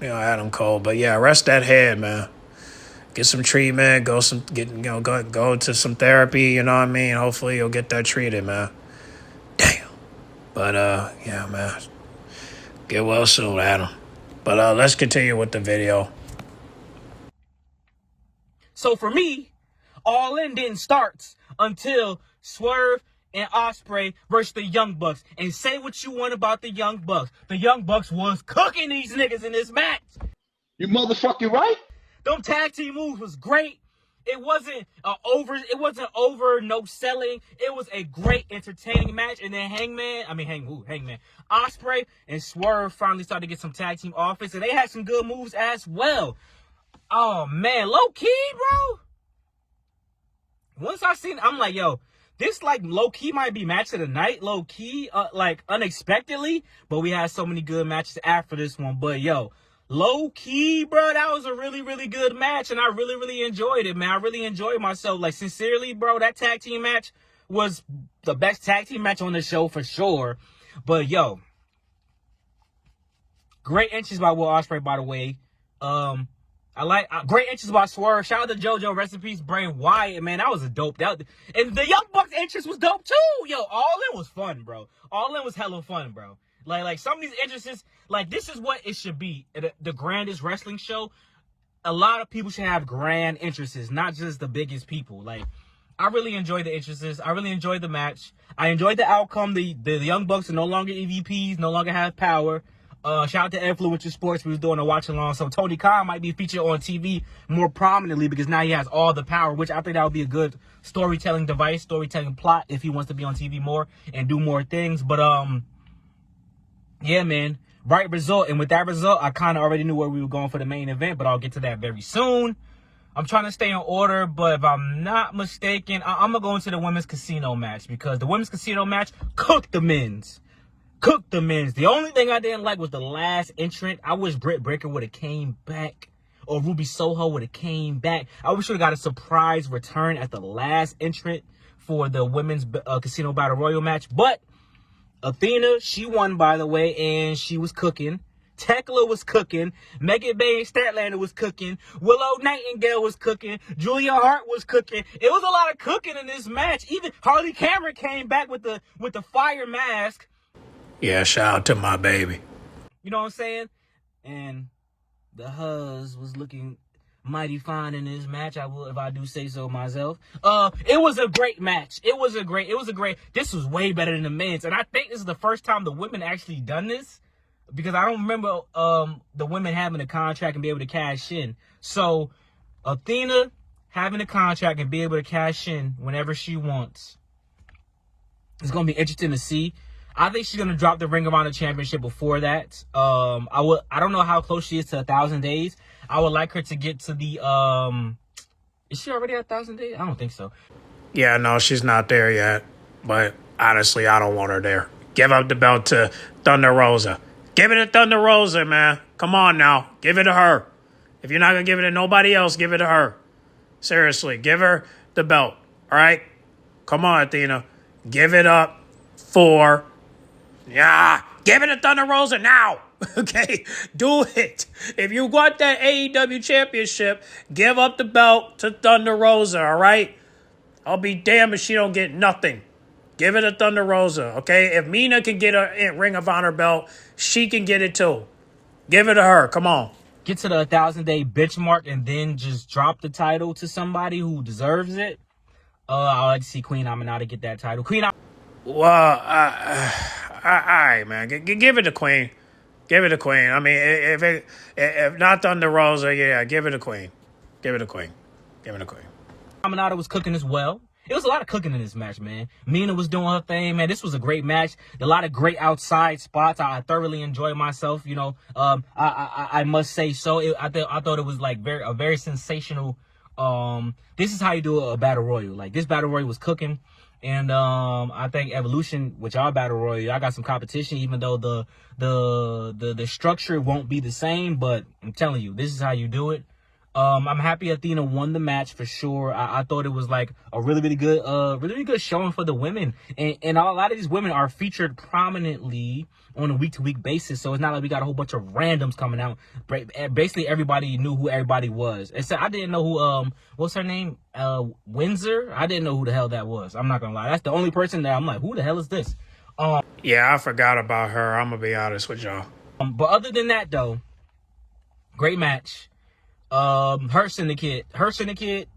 you know, Adam Cole. But yeah, rest that head, man. Get some treatment, go to some therapy, you know what I mean? Hopefully you'll get that treated, man. Damn. But yeah, man. Get well soon, Adam. But let's continue with the video. So for me, All In didn't start until Swerve and Ospreay versus the Young Bucks. And say what you want about the Young Bucks. The Young Bucks was cooking these niggas in this match. You motherfucking right? Them tag team moves was great. It wasn't over, no selling. It was a great, entertaining match. And then Hangman, Ospreay and Swerve finally started to get some tag team offense. And they had some good moves as well. Oh, man, low-key, bro. Once I seen it, I'm like, yo, this, like, low-key might be match of the night, low-key, like, unexpectedly. But we had so many good matches after this one. But, yo, low-key, bro, that was a really, really good match. And I really, really enjoyed it, man. I really enjoyed myself. Like, sincerely, bro, that tag team match was the best tag team match on the show for sure. But, yo, great entries by Will Ospreay, by the way. I like great entries by Swerve. Shout out to JoJo. Rest in peace, Bray Wyatt. Man, that was a dope. And the Young Bucks entrance was dope too. Yo, All In was fun, bro. All In was hella fun, bro. Like some of these entrances, like this is what it should be. The grandest wrestling show. A lot of people should have grand entrances, not just the biggest people. Like, I really enjoyed the entrances. I really enjoyed the match. I enjoyed the outcome. The Young Bucks are no longer EVPs, no longer have power. Shout out to Influencer Sports. We was doing a watch along. So Tony Khan might be featured on TV more prominently because now he has all the power, which I think that would be a good storytelling device, storytelling plot if he wants to be on TV more and do more things. But yeah, man, right result. And with that result, I kind of already knew where we were going for the main event, but I'll get to that very soon. I'm trying to stay in order, but if I'm not mistaken, I'm going to go into the women's casino match because the women's casino match cooked the men's. The only thing I didn't like was the last entrant. I wish Britt Baker would have came back, or Ruby Soho would have came back. I wish we got a surprise return at the last entrant for the women's casino battle royal match. But Athena, she won, by the way, and she was cooking. Tekla was cooking. Megan Bay and Statlander was cooking. Willow Nightingale was cooking. Julia Hart was cooking. It was a lot of cooking in this match. Even Harley Cameron came back with the fire mask. Yeah, shout out to my baby. You know what I'm saying? And the Huz was looking mighty fine in this match. I will, if I do say so myself. It was a great match. This was way better than the men's. And I think this is the first time the women actually done this. Because I don't remember the women having a contract and be able to cash in. So Athena having a contract and be able to cash in whenever she wants. It's going to be interesting to see. I think she's gonna drop the Ring of Honor Championship before that. I don't know how close she is to 1,000 days. I would like her to get to the Is she already at 1,000 days? I don't think so. Yeah, no, she's not there yet. But honestly, I don't want her there. Give up the belt to Thunder Rosa. Give it to Thunder Rosa, man. Come on now, give it to her. If you're not gonna give it to nobody else, give it to her. Seriously, give her the belt. All right, come on, Athena, give it up for. Yeah, give it to Thunder Rosa now. Okay, do it. If you want that AEW championship, give up the belt to Thunder Rosa, all right? I'll be damned if she don't get nothing. Give it to Thunder Rosa, okay? If Mina can get a Ring of Honor belt, she can get it too. Give it to her. Come on. Get to the 1,000-day benchmark and then just drop the title to somebody who deserves it. I'd like to see Queen Aminata get that title. Well, all right, man. Give it to Queen. Give it to Queen. I mean, if not Thunder Rosa, yeah, give it to Queen. Give it to Queen. Give it to Queen. Aminata was cooking as well. It was a lot of cooking in this match, man. Mina was doing her thing, man. This was a great match. A lot of great outside spots. I thoroughly enjoyed myself. You know, I must say so. I thought it was like a very sensational. This is how you do a battle royal. Like this battle royal was cooking, and I think Evolution, which our battle royal, I got some competition. Even though the structure won't be the same, but I'm telling you, this is how you do it. I'm happy Athena won the match for sure. I thought it was like a really good showing for the women. And a lot of these women are featured prominently on a week-to-week basis. So it's not like we got a whole bunch of randoms coming out. Basically, everybody knew who everybody was. Except I didn't know who, what's her name? Windsor? I didn't know who the hell that was. I'm not gonna lie. That's the only person that I'm like, who the hell is this? Yeah, I forgot about her. I'm gonna be honest with y'all. But other than that, though, great match. Her syndicate,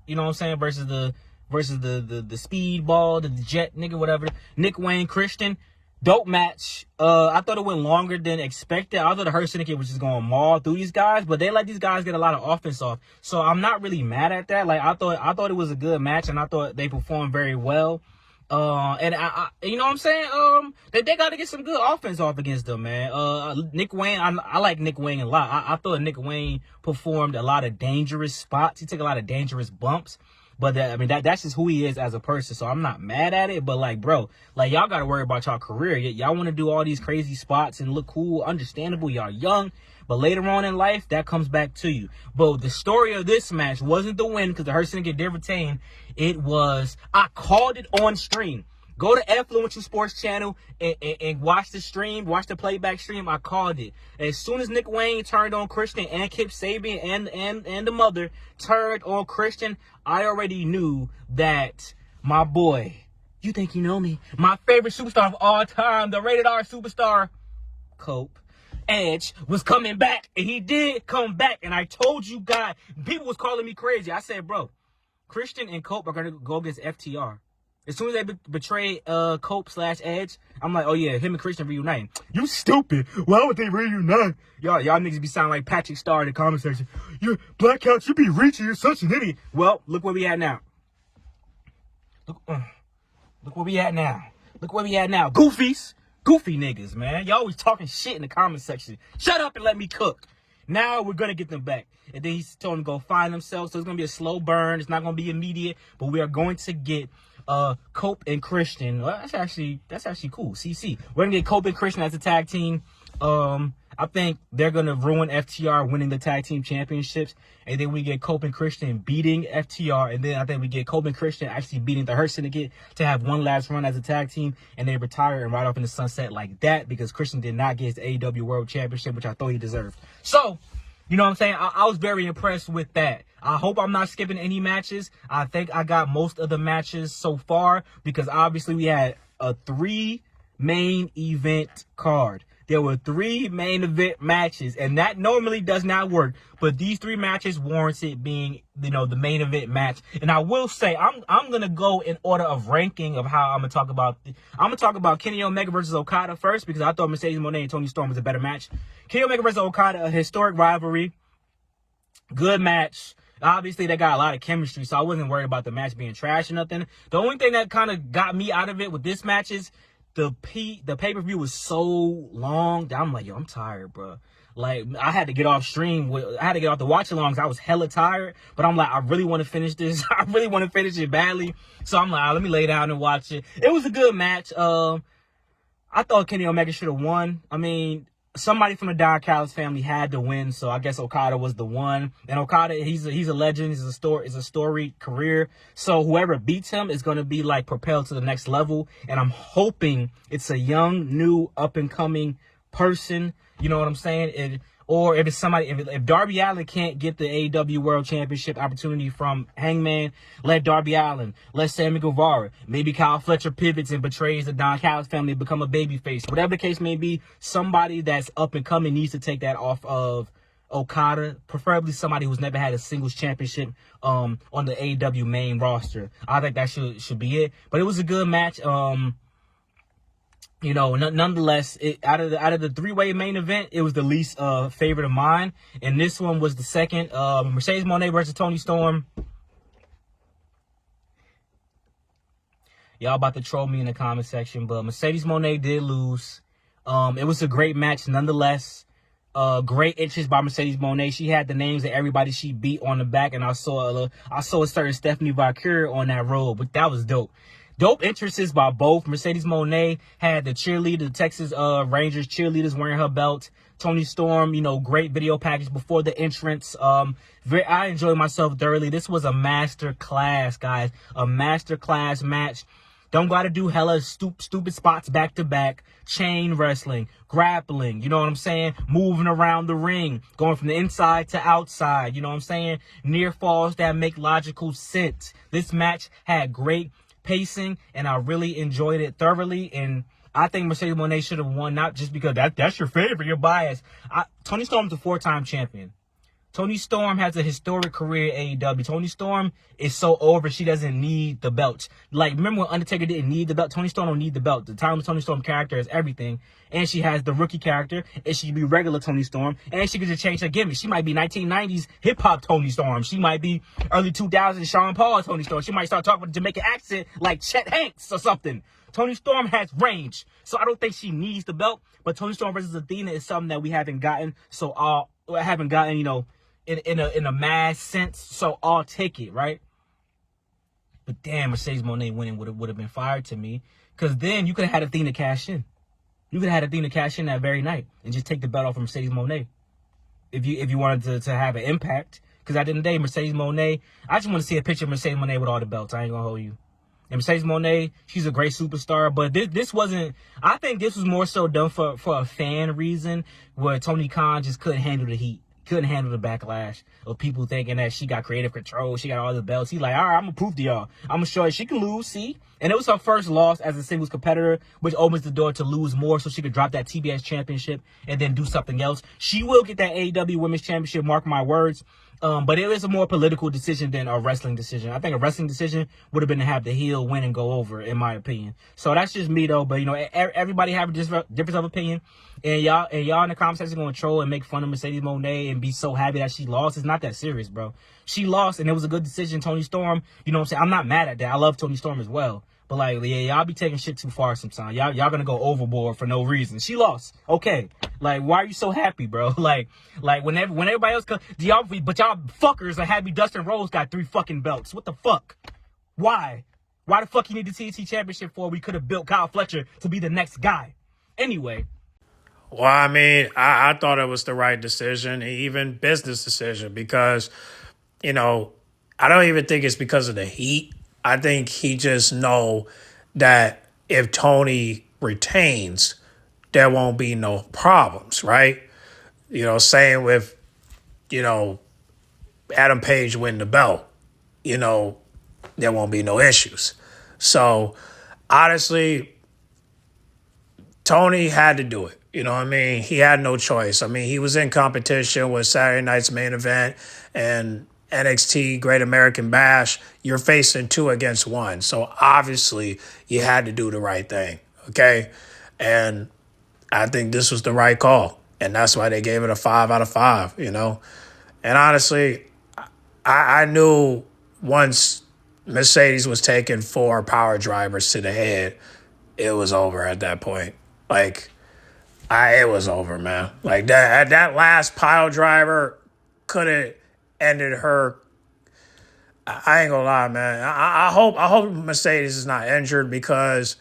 you know what I'm saying, versus the speedball, the jet nigga, whatever. Nick Wayne, Christian, dope match. I thought it went longer than expected. I thought the Her Syndicate was just going to maul through these guys, but they let these guys get a lot of offense off. So I'm not really mad at that. Like I thought it was a good match, and I thought they performed very well. And I you know what I'm saying? They got to get some good offense off against them, man. Nick Wayne, I like Nick Wayne a lot. I thought Nick Wayne performed a lot of dangerous spots. He took a lot of dangerous bumps. But that's just who he is as a person. So I'm not mad at it. But like, bro, like y'all got to worry about y'all career. Y'all want to do all these crazy spots and look cool. Understandable. Y'all young. But later on in life, that comes back to you. But the story of this match wasn't the win because the Her Syndicate did retain. It was, I called it on stream. Go to Affluential Sports Channel and watch the stream, watch the playback stream. I called it. As soon as Nick Wayne turned on Christian and Kip Sabian and the mother turned on Christian, I already knew that my boy, you think you know me, my favorite superstar of all time, the rated R superstar, Cope, Edge, was coming back. And he did come back. And I told you guys, people was calling me crazy. I said, bro, Christian and Cope are going to go against FTR. As soon as they betray Cope/Edge, I'm like, oh yeah, him and Christian reuniting. You stupid. Why would they reunite? Y'all niggas be sounding like Patrick Starr in the comment section. You're Black Cat, you be reaching, you're such an idiot. Well, look where we at now. Look where we at now. Look where we at now. Goofies. Goofy niggas, man. Y'all always talking shit in the comment section. Shut up and let me cook. Now we're going to get them back. And then he told them to go find themselves. So it's going to be a slow burn. It's not going to be immediate. But we are going to get Cope and Christian. Well, that's actually cool. CC. We're going to get Cope and Christian as a tag team. I think they're going to ruin FTR winning the tag team championships. And then we get Cope and Christian beating FTR. And then I think we get Cope and Christian actually beating the Her Syndicate to have one last run as a tag team. And they retire and ride off in the sunset like that because Christian did not get his AEW World Championship, which I thought he deserved. So, you know what I'm saying? I was very impressed with that. I hope I'm not skipping any matches. I think I got most of the matches so far because obviously we had a 3 main event card. There were 3 main event matches, and that normally does not work. But these 3 matches warranted being, you know, the main event match. And I will say, I'm gonna go in order of ranking of how I'm gonna talk about. I'm gonna talk about Kenny Omega versus Okada first because I thought Mercedes Moné and Toni Storm was a better match. Kenny Omega versus Okada, a historic rivalry, good match. Obviously, they got a lot of chemistry, so I wasn't worried about the match being trash or nothing. The only thing that kind of got me out of it with this match is the pay-per-view was so long that I'm like, yo, I'm tired, bro. Like, I had to get off stream. I had to get off the watch-alongs. I was hella tired. But I'm like, I really want to finish this. I really want to finish it badly. So I'm like, let me lay down and watch it. It was a good match. I thought Kenny Omega should have won. I mean, somebody from the Don Callis family had to win, so I guess Okada was the one. And Okada, he's a legend. He's a storied career. So whoever beats him is going to be like propelled to the next level. And I'm hoping it's a young, new, up and coming person. You know what I'm saying? Or if it's somebody, if Darby Allin can't get the AEW World Championship opportunity from Hangman, let Darby Allin, let Sammy Guevara, maybe Kyle Fletcher pivots and betrays the Don Callis family and become a babyface. Whatever the case may be, somebody that's up and coming needs to take that off of Okada, preferably somebody who's never had a singles championship on the AEW main roster. I think that should be it. But it was a good match. Nonetheless, out of the three-way main event, it was the least favorite of mine, and this one was the second. Mercedes Moné versus Toni Storm. Y'all about to troll me in the comment section, but Mercedes Moné did lose. It was a great match nonetheless. Great interest by Mercedes Moné. She had the names of everybody she beat on the back, and I saw a certain Stephanie Valkyrie on that road, but that was dope. Dope entrances by both. Mercedes Moné had the cheerleader, the Texas Rangers cheerleaders wearing her belt. Toni Storm, great video package before the entrance. I enjoyed myself thoroughly. This was a master class, guys. A master class match. Don't gotta do hella stupid spots back to back. Chain wrestling, grappling, you know what I'm saying? Moving around the ring, going from the inside to outside, you know what I'm saying? Near falls that make logical sense. This match had great pacing, and I really enjoyed it thoroughly. And I think Mercedes Moné should have won, not just because that's your favorite, you're biased. Toni Storm's a 4-time champion. Toni Storm has a historic career at AEW. Toni Storm is so over, she doesn't need the belt. Like, remember when Undertaker didn't need the belt? Toni Storm don't need the belt. The time of Toni Storm character is everything. And she has the rookie character, and she can be regular Toni Storm, and she can just change her gimmick. She might be 1990s hip-hop Toni Storm. She might be early 2000s Sean Paul Toni Storm. She might start talking with a Jamaican accent like Chet Hanks or something. Toni Storm has range, so I don't think she needs the belt. But Toni Storm versus Athena is something that we haven't gotten, in a mass sense, so I'll take it, right? But damn, Mercedes Moné winning would have been fired to me, because then you could have had Athena cash in. You could have had Athena cash in that very night and just take the belt off of Mercedes Moné if you wanted to have an impact. Because at the end of the day, Mercedes Moné, I just want to see a picture of Mercedes Moné with all the belts. I ain't gonna hold you. And Mercedes Moné, she's a great superstar, but this wasn't. I think this was more so done for a fan reason, where Tony Khan just couldn't handle the heat. Couldn't handle the backlash of people thinking that she got creative control, she got all the belts. He's like, all right, I'm gonna prove to y'all. I'm gonna show you she can lose, see? And it was her first loss as a singles competitor, which opens the door to lose more so she could drop that TBS championship and then do something else. She will get that AEW Women's Championship, mark my words. But it was a more political decision than a wrestling decision. I think a wrestling decision would have been to have the heel win and go over, in my opinion. So that's just me, though. But, everybody have a difference of opinion. And y'all in the comment section going to troll and make fun of Mercedes Moné and be so happy that she lost. It's not that serious, bro. She lost, and it was a good decision. Toni Storm, you know what I'm saying? I'm not mad at that. I love Toni Storm as well. But, y'all be taking shit too far sometimes. Y'all going to go overboard for no reason. She lost. Okay. Why are you so happy, bro? When everybody else comes, y'all fuckers are happy Dustin Rhodes got 3 fucking belts. What the fuck? Why? Why the fuck you need the TNT Championship for? We could have built Kyle Fletcher to be the next guy. Anyway. Well, I mean, I thought it was the right decision, even business decision, because, I don't even think it's because of the heat. I think he just know that if Tony retains, there won't be no problems, right? Same with, Adam Page win the belt, there won't be no issues. So, honestly, Tony had to do it. You know what I mean? He had no choice. I mean, he was in competition with Saturday night's main event and NXT Great American Bash. You're facing 2 against 1. So obviously you had to do the right thing. Okay. And I think this was the right call. And that's why they gave it a 5 out of 5, And honestly, I knew once Mercedes was taking 4 power drivers to the head, it was over at that point. It was over, man. That last pile driver could have ended her. I ain't gonna lie, man. I hope Mercedes is not injured, because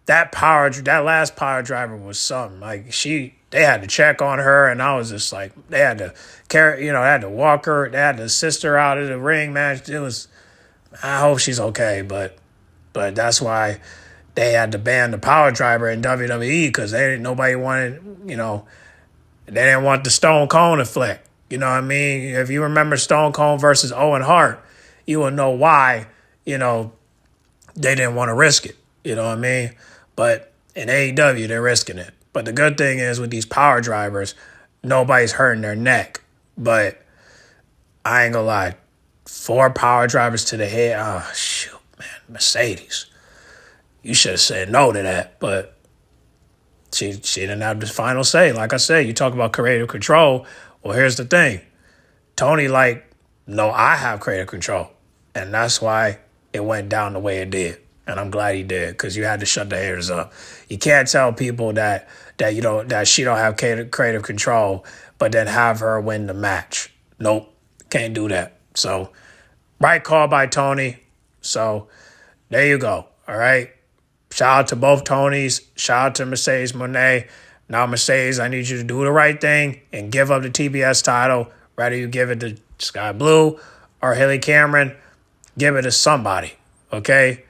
that last power driver was something. They had to check on her, and I was just like, they had to carry, they had to walk her, they had to assist her out of the ring, man. I hope she's okay, but that's why they had to ban the power driver in WWE, because nobody wanted, they didn't want the Stone Cold effect. You know what I mean? If you remember Stone Cold versus Owen Hart, you will know why, they didn't want to risk it. You know what I mean? But in AEW, they're risking it. But the good thing is with these power drivers, nobody's hurting their neck. But I ain't gonna lie. 4 power drivers to the head. Oh, shoot, man. Mercedes. You should have said no to that. But she didn't have the final say. Like I said, you talk about creative control. Well, here's the thing. Tony, no, I have creative control. And that's why it went down the way it did. And I'm glad he did, because you had to shut the haters up. You can't tell people that she don't have creative control, but then have her win the match. Nope, can't do that. So, right call by Tony. So, there you go. All right. Shout out to both Tonys. Shout out to Mercedes Moné. Now, Mercedes, I need you to do the right thing and give up the TBS title. Whether you give it to Sky Blue or Haley Cameron, give it to somebody, okay?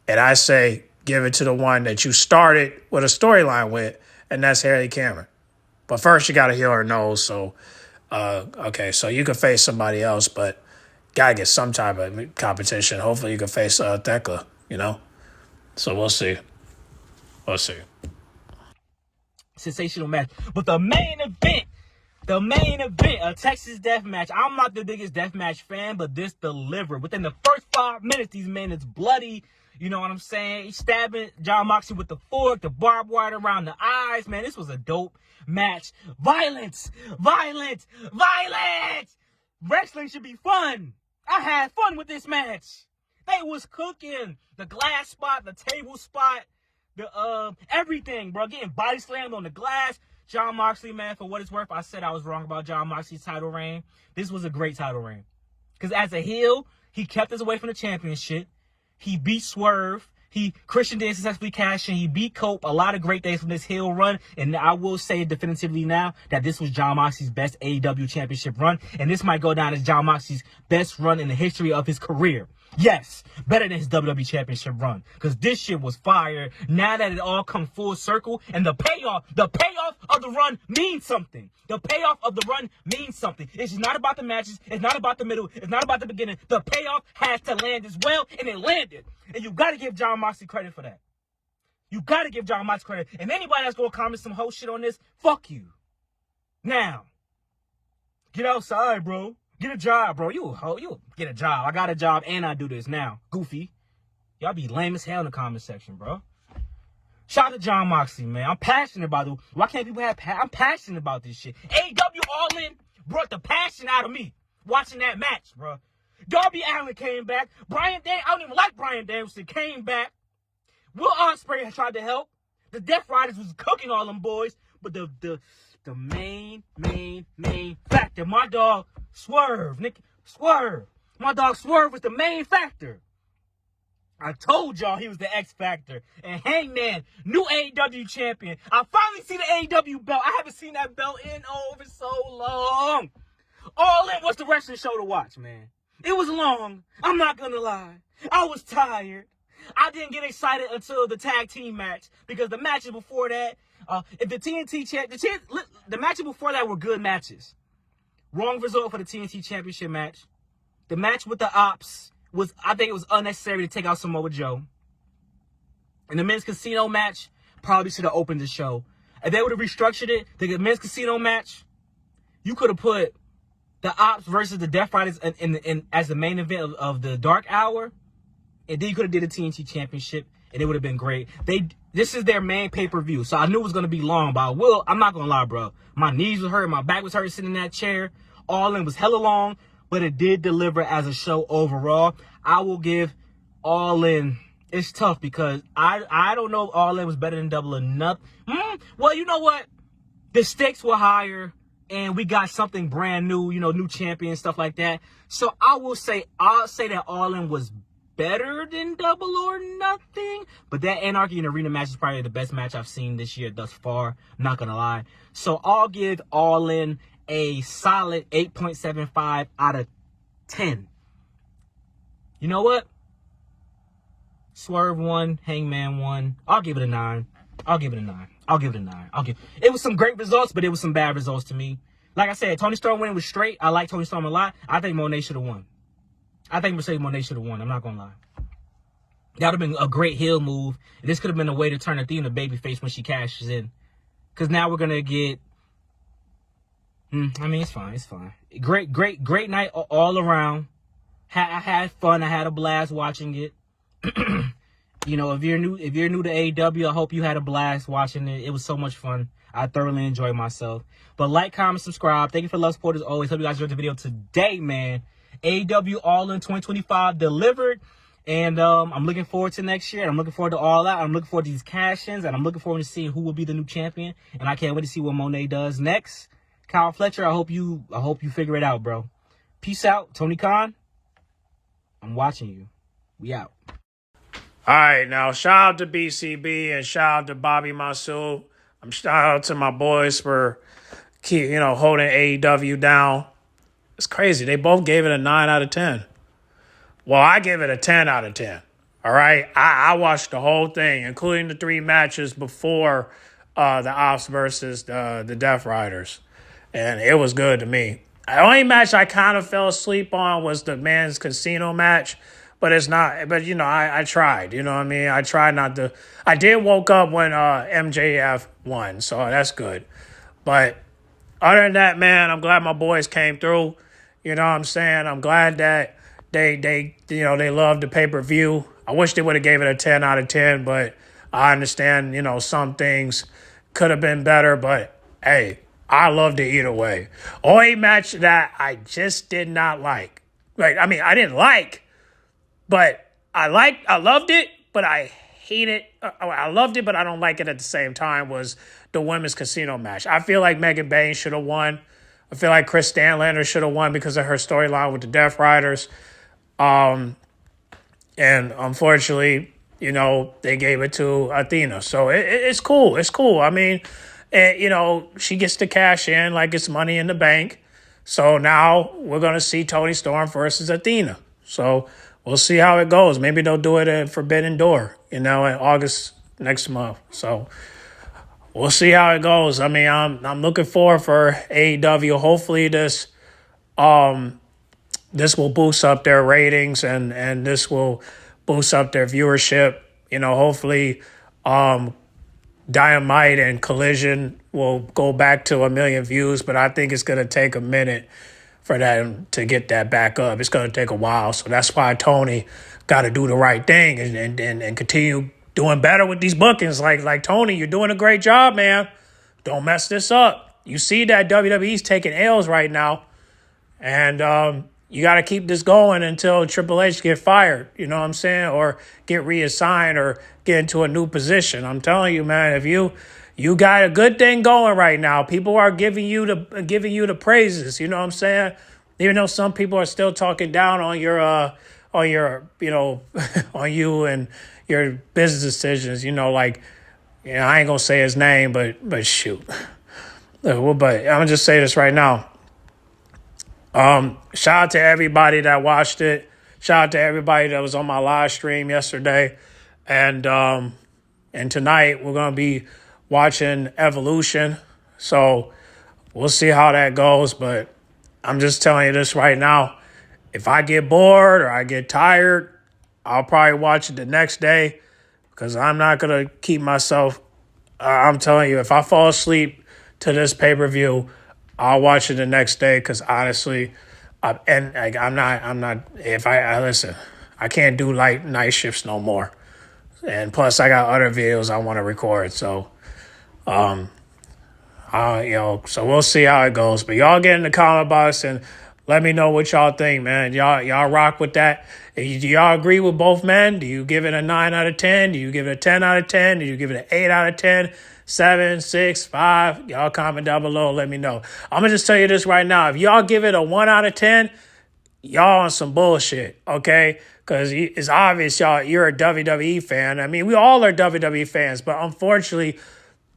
And I say give it to the one that you started with a storyline with, and that's Haley Cameron. But first, you got to heal her nose. So, okay, so you can face somebody else, but got to get some type of competition. Hopefully, you can face Thekla, So we'll see. We'll see. Sensational match. But the main event, a Texas death match. I'm not the biggest death match fan, but this delivered. Within the first 5 minutes, these men, it's bloody. You know what I'm saying? He's stabbing Jon Moxley with the fork, the barbed wire around the eyes. Man, this was a dope match. Violence! Violence! Violence! Wrestling should be fun. I had fun with this match. They was cooking. The glass spot, the table spot, the everything, bro. Getting body slammed on the glass. Jon Moxley, man, for what it's worth, I said I was wrong about Jon Moxley's title reign. This was a great title reign. Because as a heel, he kept us away from the championship. He beat Swerve. Christian did successfully cash in. He beat Cope. A lot of great days from this heel run. And I will say definitively now that this was Jon Moxley's best AEW championship run. And this might go down as Jon Moxley's best run in the history of his career. Yes, better than his WWE championship run. Because this shit was fire. Now that it all come full circle. And the payoff of the run means something. The payoff of the run means something. It's not about the matches. It's not about the middle. It's not about the beginning. The payoff has to land as well. And it landed. And you got to give Jon Moxley credit for that. You got to give Jon Moxley credit. And anybody that's going to comment some whole shit on this, fuck you. Now, get outside, bro. Get a job, bro. You get a job. I got a job and I do this now. Goofy. Y'all be lame as hell in the comment section, bro. Shout out to Jon Moxley, man. I'm passionate about it. Why can't people have I'm passionate about this shit. AEW All In brought the passion out of me watching that match, bro. Darby Allin came back. I don't even like Bryan Danielson, came back. Will Ospreay tried to help. The Death Riders was cooking all them boys. But the main factor, my dog Swerve. My dog Swerve was the main factor. I told y'all he was the X Factor. And Hangman, new AEW champion. I finally see the AEW belt. I haven't seen that belt in over so long. All In was the wrestling show to watch, man. It was long. I'm not gonna lie. I was tired. I didn't get excited until the tag team match. Because the matches before that, if the TNT the matches before that were good matches. Wrong result for the TNT Championship match. The match with the Ops I think it was unnecessary to take out Samoa Joe. And the men's casino match probably should have opened the show. If they would have restructured it, the men's casino match, you could have put the Ops versus the Death Riders in as the main event of the Dark Hour. And then you could have did a TNT Championship, and it would have been great. This is their main pay-per-view, so I knew it was going to be long, but I'm not going to lie, bro. My knees were hurt, my back was hurt sitting in that chair. All In was hella long, but it did deliver as a show overall. I will give All In. It's tough because I don't know if All In was better than Double or Nothing. Well, you know what? The stakes were higher, and we got something brand new, new champion, stuff like that. So I'll say that All In was better than Double or Nothing. But that Anarchy and Arena match is probably the best match I've seen this year thus far. Not going to lie. So I'll give All In a solid 8.75 out of 10. You know what? Swerve won, Hangman won. I'll give it a 9. It was some great results, but it was some bad results to me. Like I said, Toni Storm winning was straight. I like Toni Storm a lot. I think Monet should have won. I think Mercedes Moné should have won. I'm not going to lie. That would have been a great heel move. And this could have been a way to turn Athena babyface when she cashes in. Because now we're going to get I mean, it's fine. It's fine. Great night all around. I had fun. I had a blast watching it. You know, if you're new to AEW, I hope you had a blast watching it. It was so much fun. I thoroughly enjoyed myself. But like, comment, subscribe. Thank you for the love, support as always. Hope you guys enjoyed the video today, man. AEW All In 2025 delivered. And I'm looking forward to next year. I'm looking forward to All Out. I'm looking forward to these cash-ins. And I'm looking forward to seeing who will be the new champion. And I can't wait to see what Monet does next. Kyle Fletcher, I hope you figure it out, bro. Peace out. Tony Khan, I'm watching you. We out. All right, now shout out to BCB and shout out to Bobby Monsoon. I'm shout out to my boys for holding AEW down. It's crazy. They both gave it a 9 out of 10. Well, I give it a 10 out of 10. All right, I watched the whole thing, including the 3 matches before the Ops versus the Death Riders, and it was good to me. The only match I kind of fell asleep on was the Men's Casino match. But it's not, but I tried, you know what I mean? I tried not to, I did woke up when MJF won, so that's good. But other than that, man, I'm glad my boys came through. You know what I'm saying? I'm glad that they loved the pay-per-view. I wish they would have gave it a 10 out of 10, but I understand, some things could have been better, but hey, I loved it either way. Only match that I just did not like. Right? I mean, I didn't like, but I loved it, but I hate it. I loved it, but I don't like it at the same time, was the women's casino match. I feel like Megan Bain should have won. I feel like Chris Stanlander should have won because of her storyline with the Death Riders. And unfortunately, they gave it to Athena. So it's cool. It's cool. I mean, she gets to cash in like it's Money in the Bank. So now we're going to see Toni Storm versus Athena. So we'll see how it goes. Maybe they'll do it at Forbidden Door, in August next month. So we'll see how it goes. I mean, I'm looking forward for AEW. Hopefully this will boost up their ratings and this will boost up their viewership. Hopefully Dynamite and Collision will go back to 1 million views, but I think it's going to take a minute for them to get that back up. It's going to take a while. So that's why Tony got to do the right thing and continue doing better with these bookings. Like Tony, you're doing a great job, man. Don't mess this up. You see that WWE's taking L's right now. And you got to keep this going until Triple H get fired. You know what I'm saying? Or get reassigned or get into a new position. I'm telling you, man, if you got a good thing going right now. People are giving you the praises. You know what I'm saying? Even though some people are still talking down on your on you and your business decisions. I ain't gonna say his name, but shoot. But I'm gonna just say this right now. Shout out to everybody that watched it. Shout out to everybody that was on my live stream yesterday, and tonight we're gonna be watching Evolution. So we'll see how that goes. But I'm just telling you this right now. If I get bored or I get tired, I'll probably watch it the next day because I'm not going to keep myself. I'm telling you, if I fall asleep to this pay-per-view, I'll watch it the next day because honestly, I'm not, if I listen, I can't do night shifts no more. And plus I got other videos I want to record. So, so we'll see how it goes. But y'all get in the comment box and let me know what y'all think, man. Y'all rock with that? Do y'all agree with both men? Do you give it a 9 out of 10? Do you give it a 10 out of 10? Do you give it an 8 out of 10? 7, 6, 5? Y'all comment down below. Let me know. I'm going to just tell you this right now. If y'all give it a 1 out of 10, y'all on some bullshit, okay? Because it's obvious you're a WWE fan. I mean, we all are WWE fans, but unfortunately,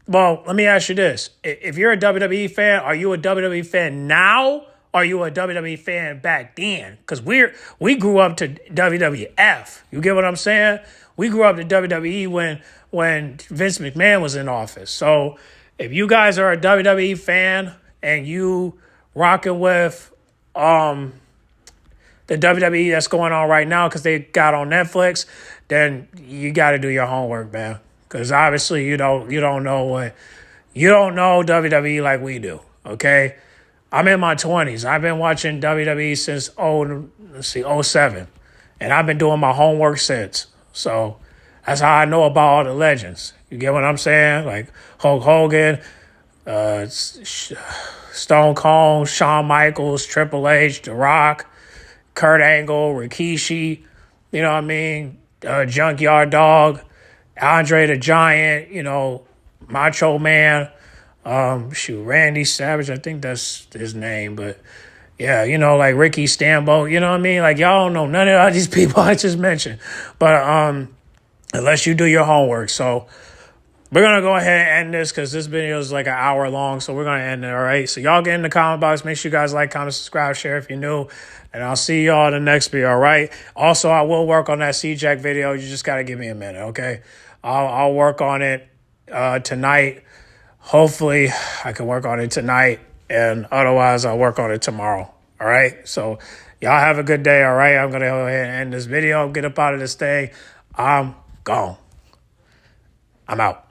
well, let me ask you this. If you're a WWE fan, are you a WWE fan now? Or are you a WWE fan back then? Because we grew up to WWF. You get what I'm saying? We grew up to WWE when Vince McMahon was in office. So if you guys are a WWE fan and you rocking with the WWE that's going on right now because they got on Netflix, then you got to do your homework, man. Because obviously you don't know WWE like we do. Okay. I'm in my 20s. I've been watching WWE since '07, and I've been doing my homework since. So that's how I know about all the legends. You get what I'm saying? Like Hulk Hogan, Stone Cold, Shawn Michaels, Triple H, The Rock, Kurt Angle, Rikishi. You know what I mean? Junkyard Dog, Andre the Giant. Macho Man. Randy Savage, I think that's his name, but yeah, like Ricky Stambo, you know what I mean? Like y'all don't know none of all these people I just mentioned, but unless you do your homework. So we're gonna go ahead and end this because this video is like an hour long, so we're gonna end it. All right. So y'all get in the comment box. Make sure you guys like, comment, subscribe, share if you're new, and I'll see y'all in the next video. All right. Also, I will work on that C-Jack video. You just gotta give me a minute, okay? I'll work on it tonight. Hopefully, I can work on it tonight, and otherwise, I'll work on it tomorrow. All right? So, y'all have a good day, all right? I'm going to go ahead and end this video, get up out of this thing. I'm gone. I'm out.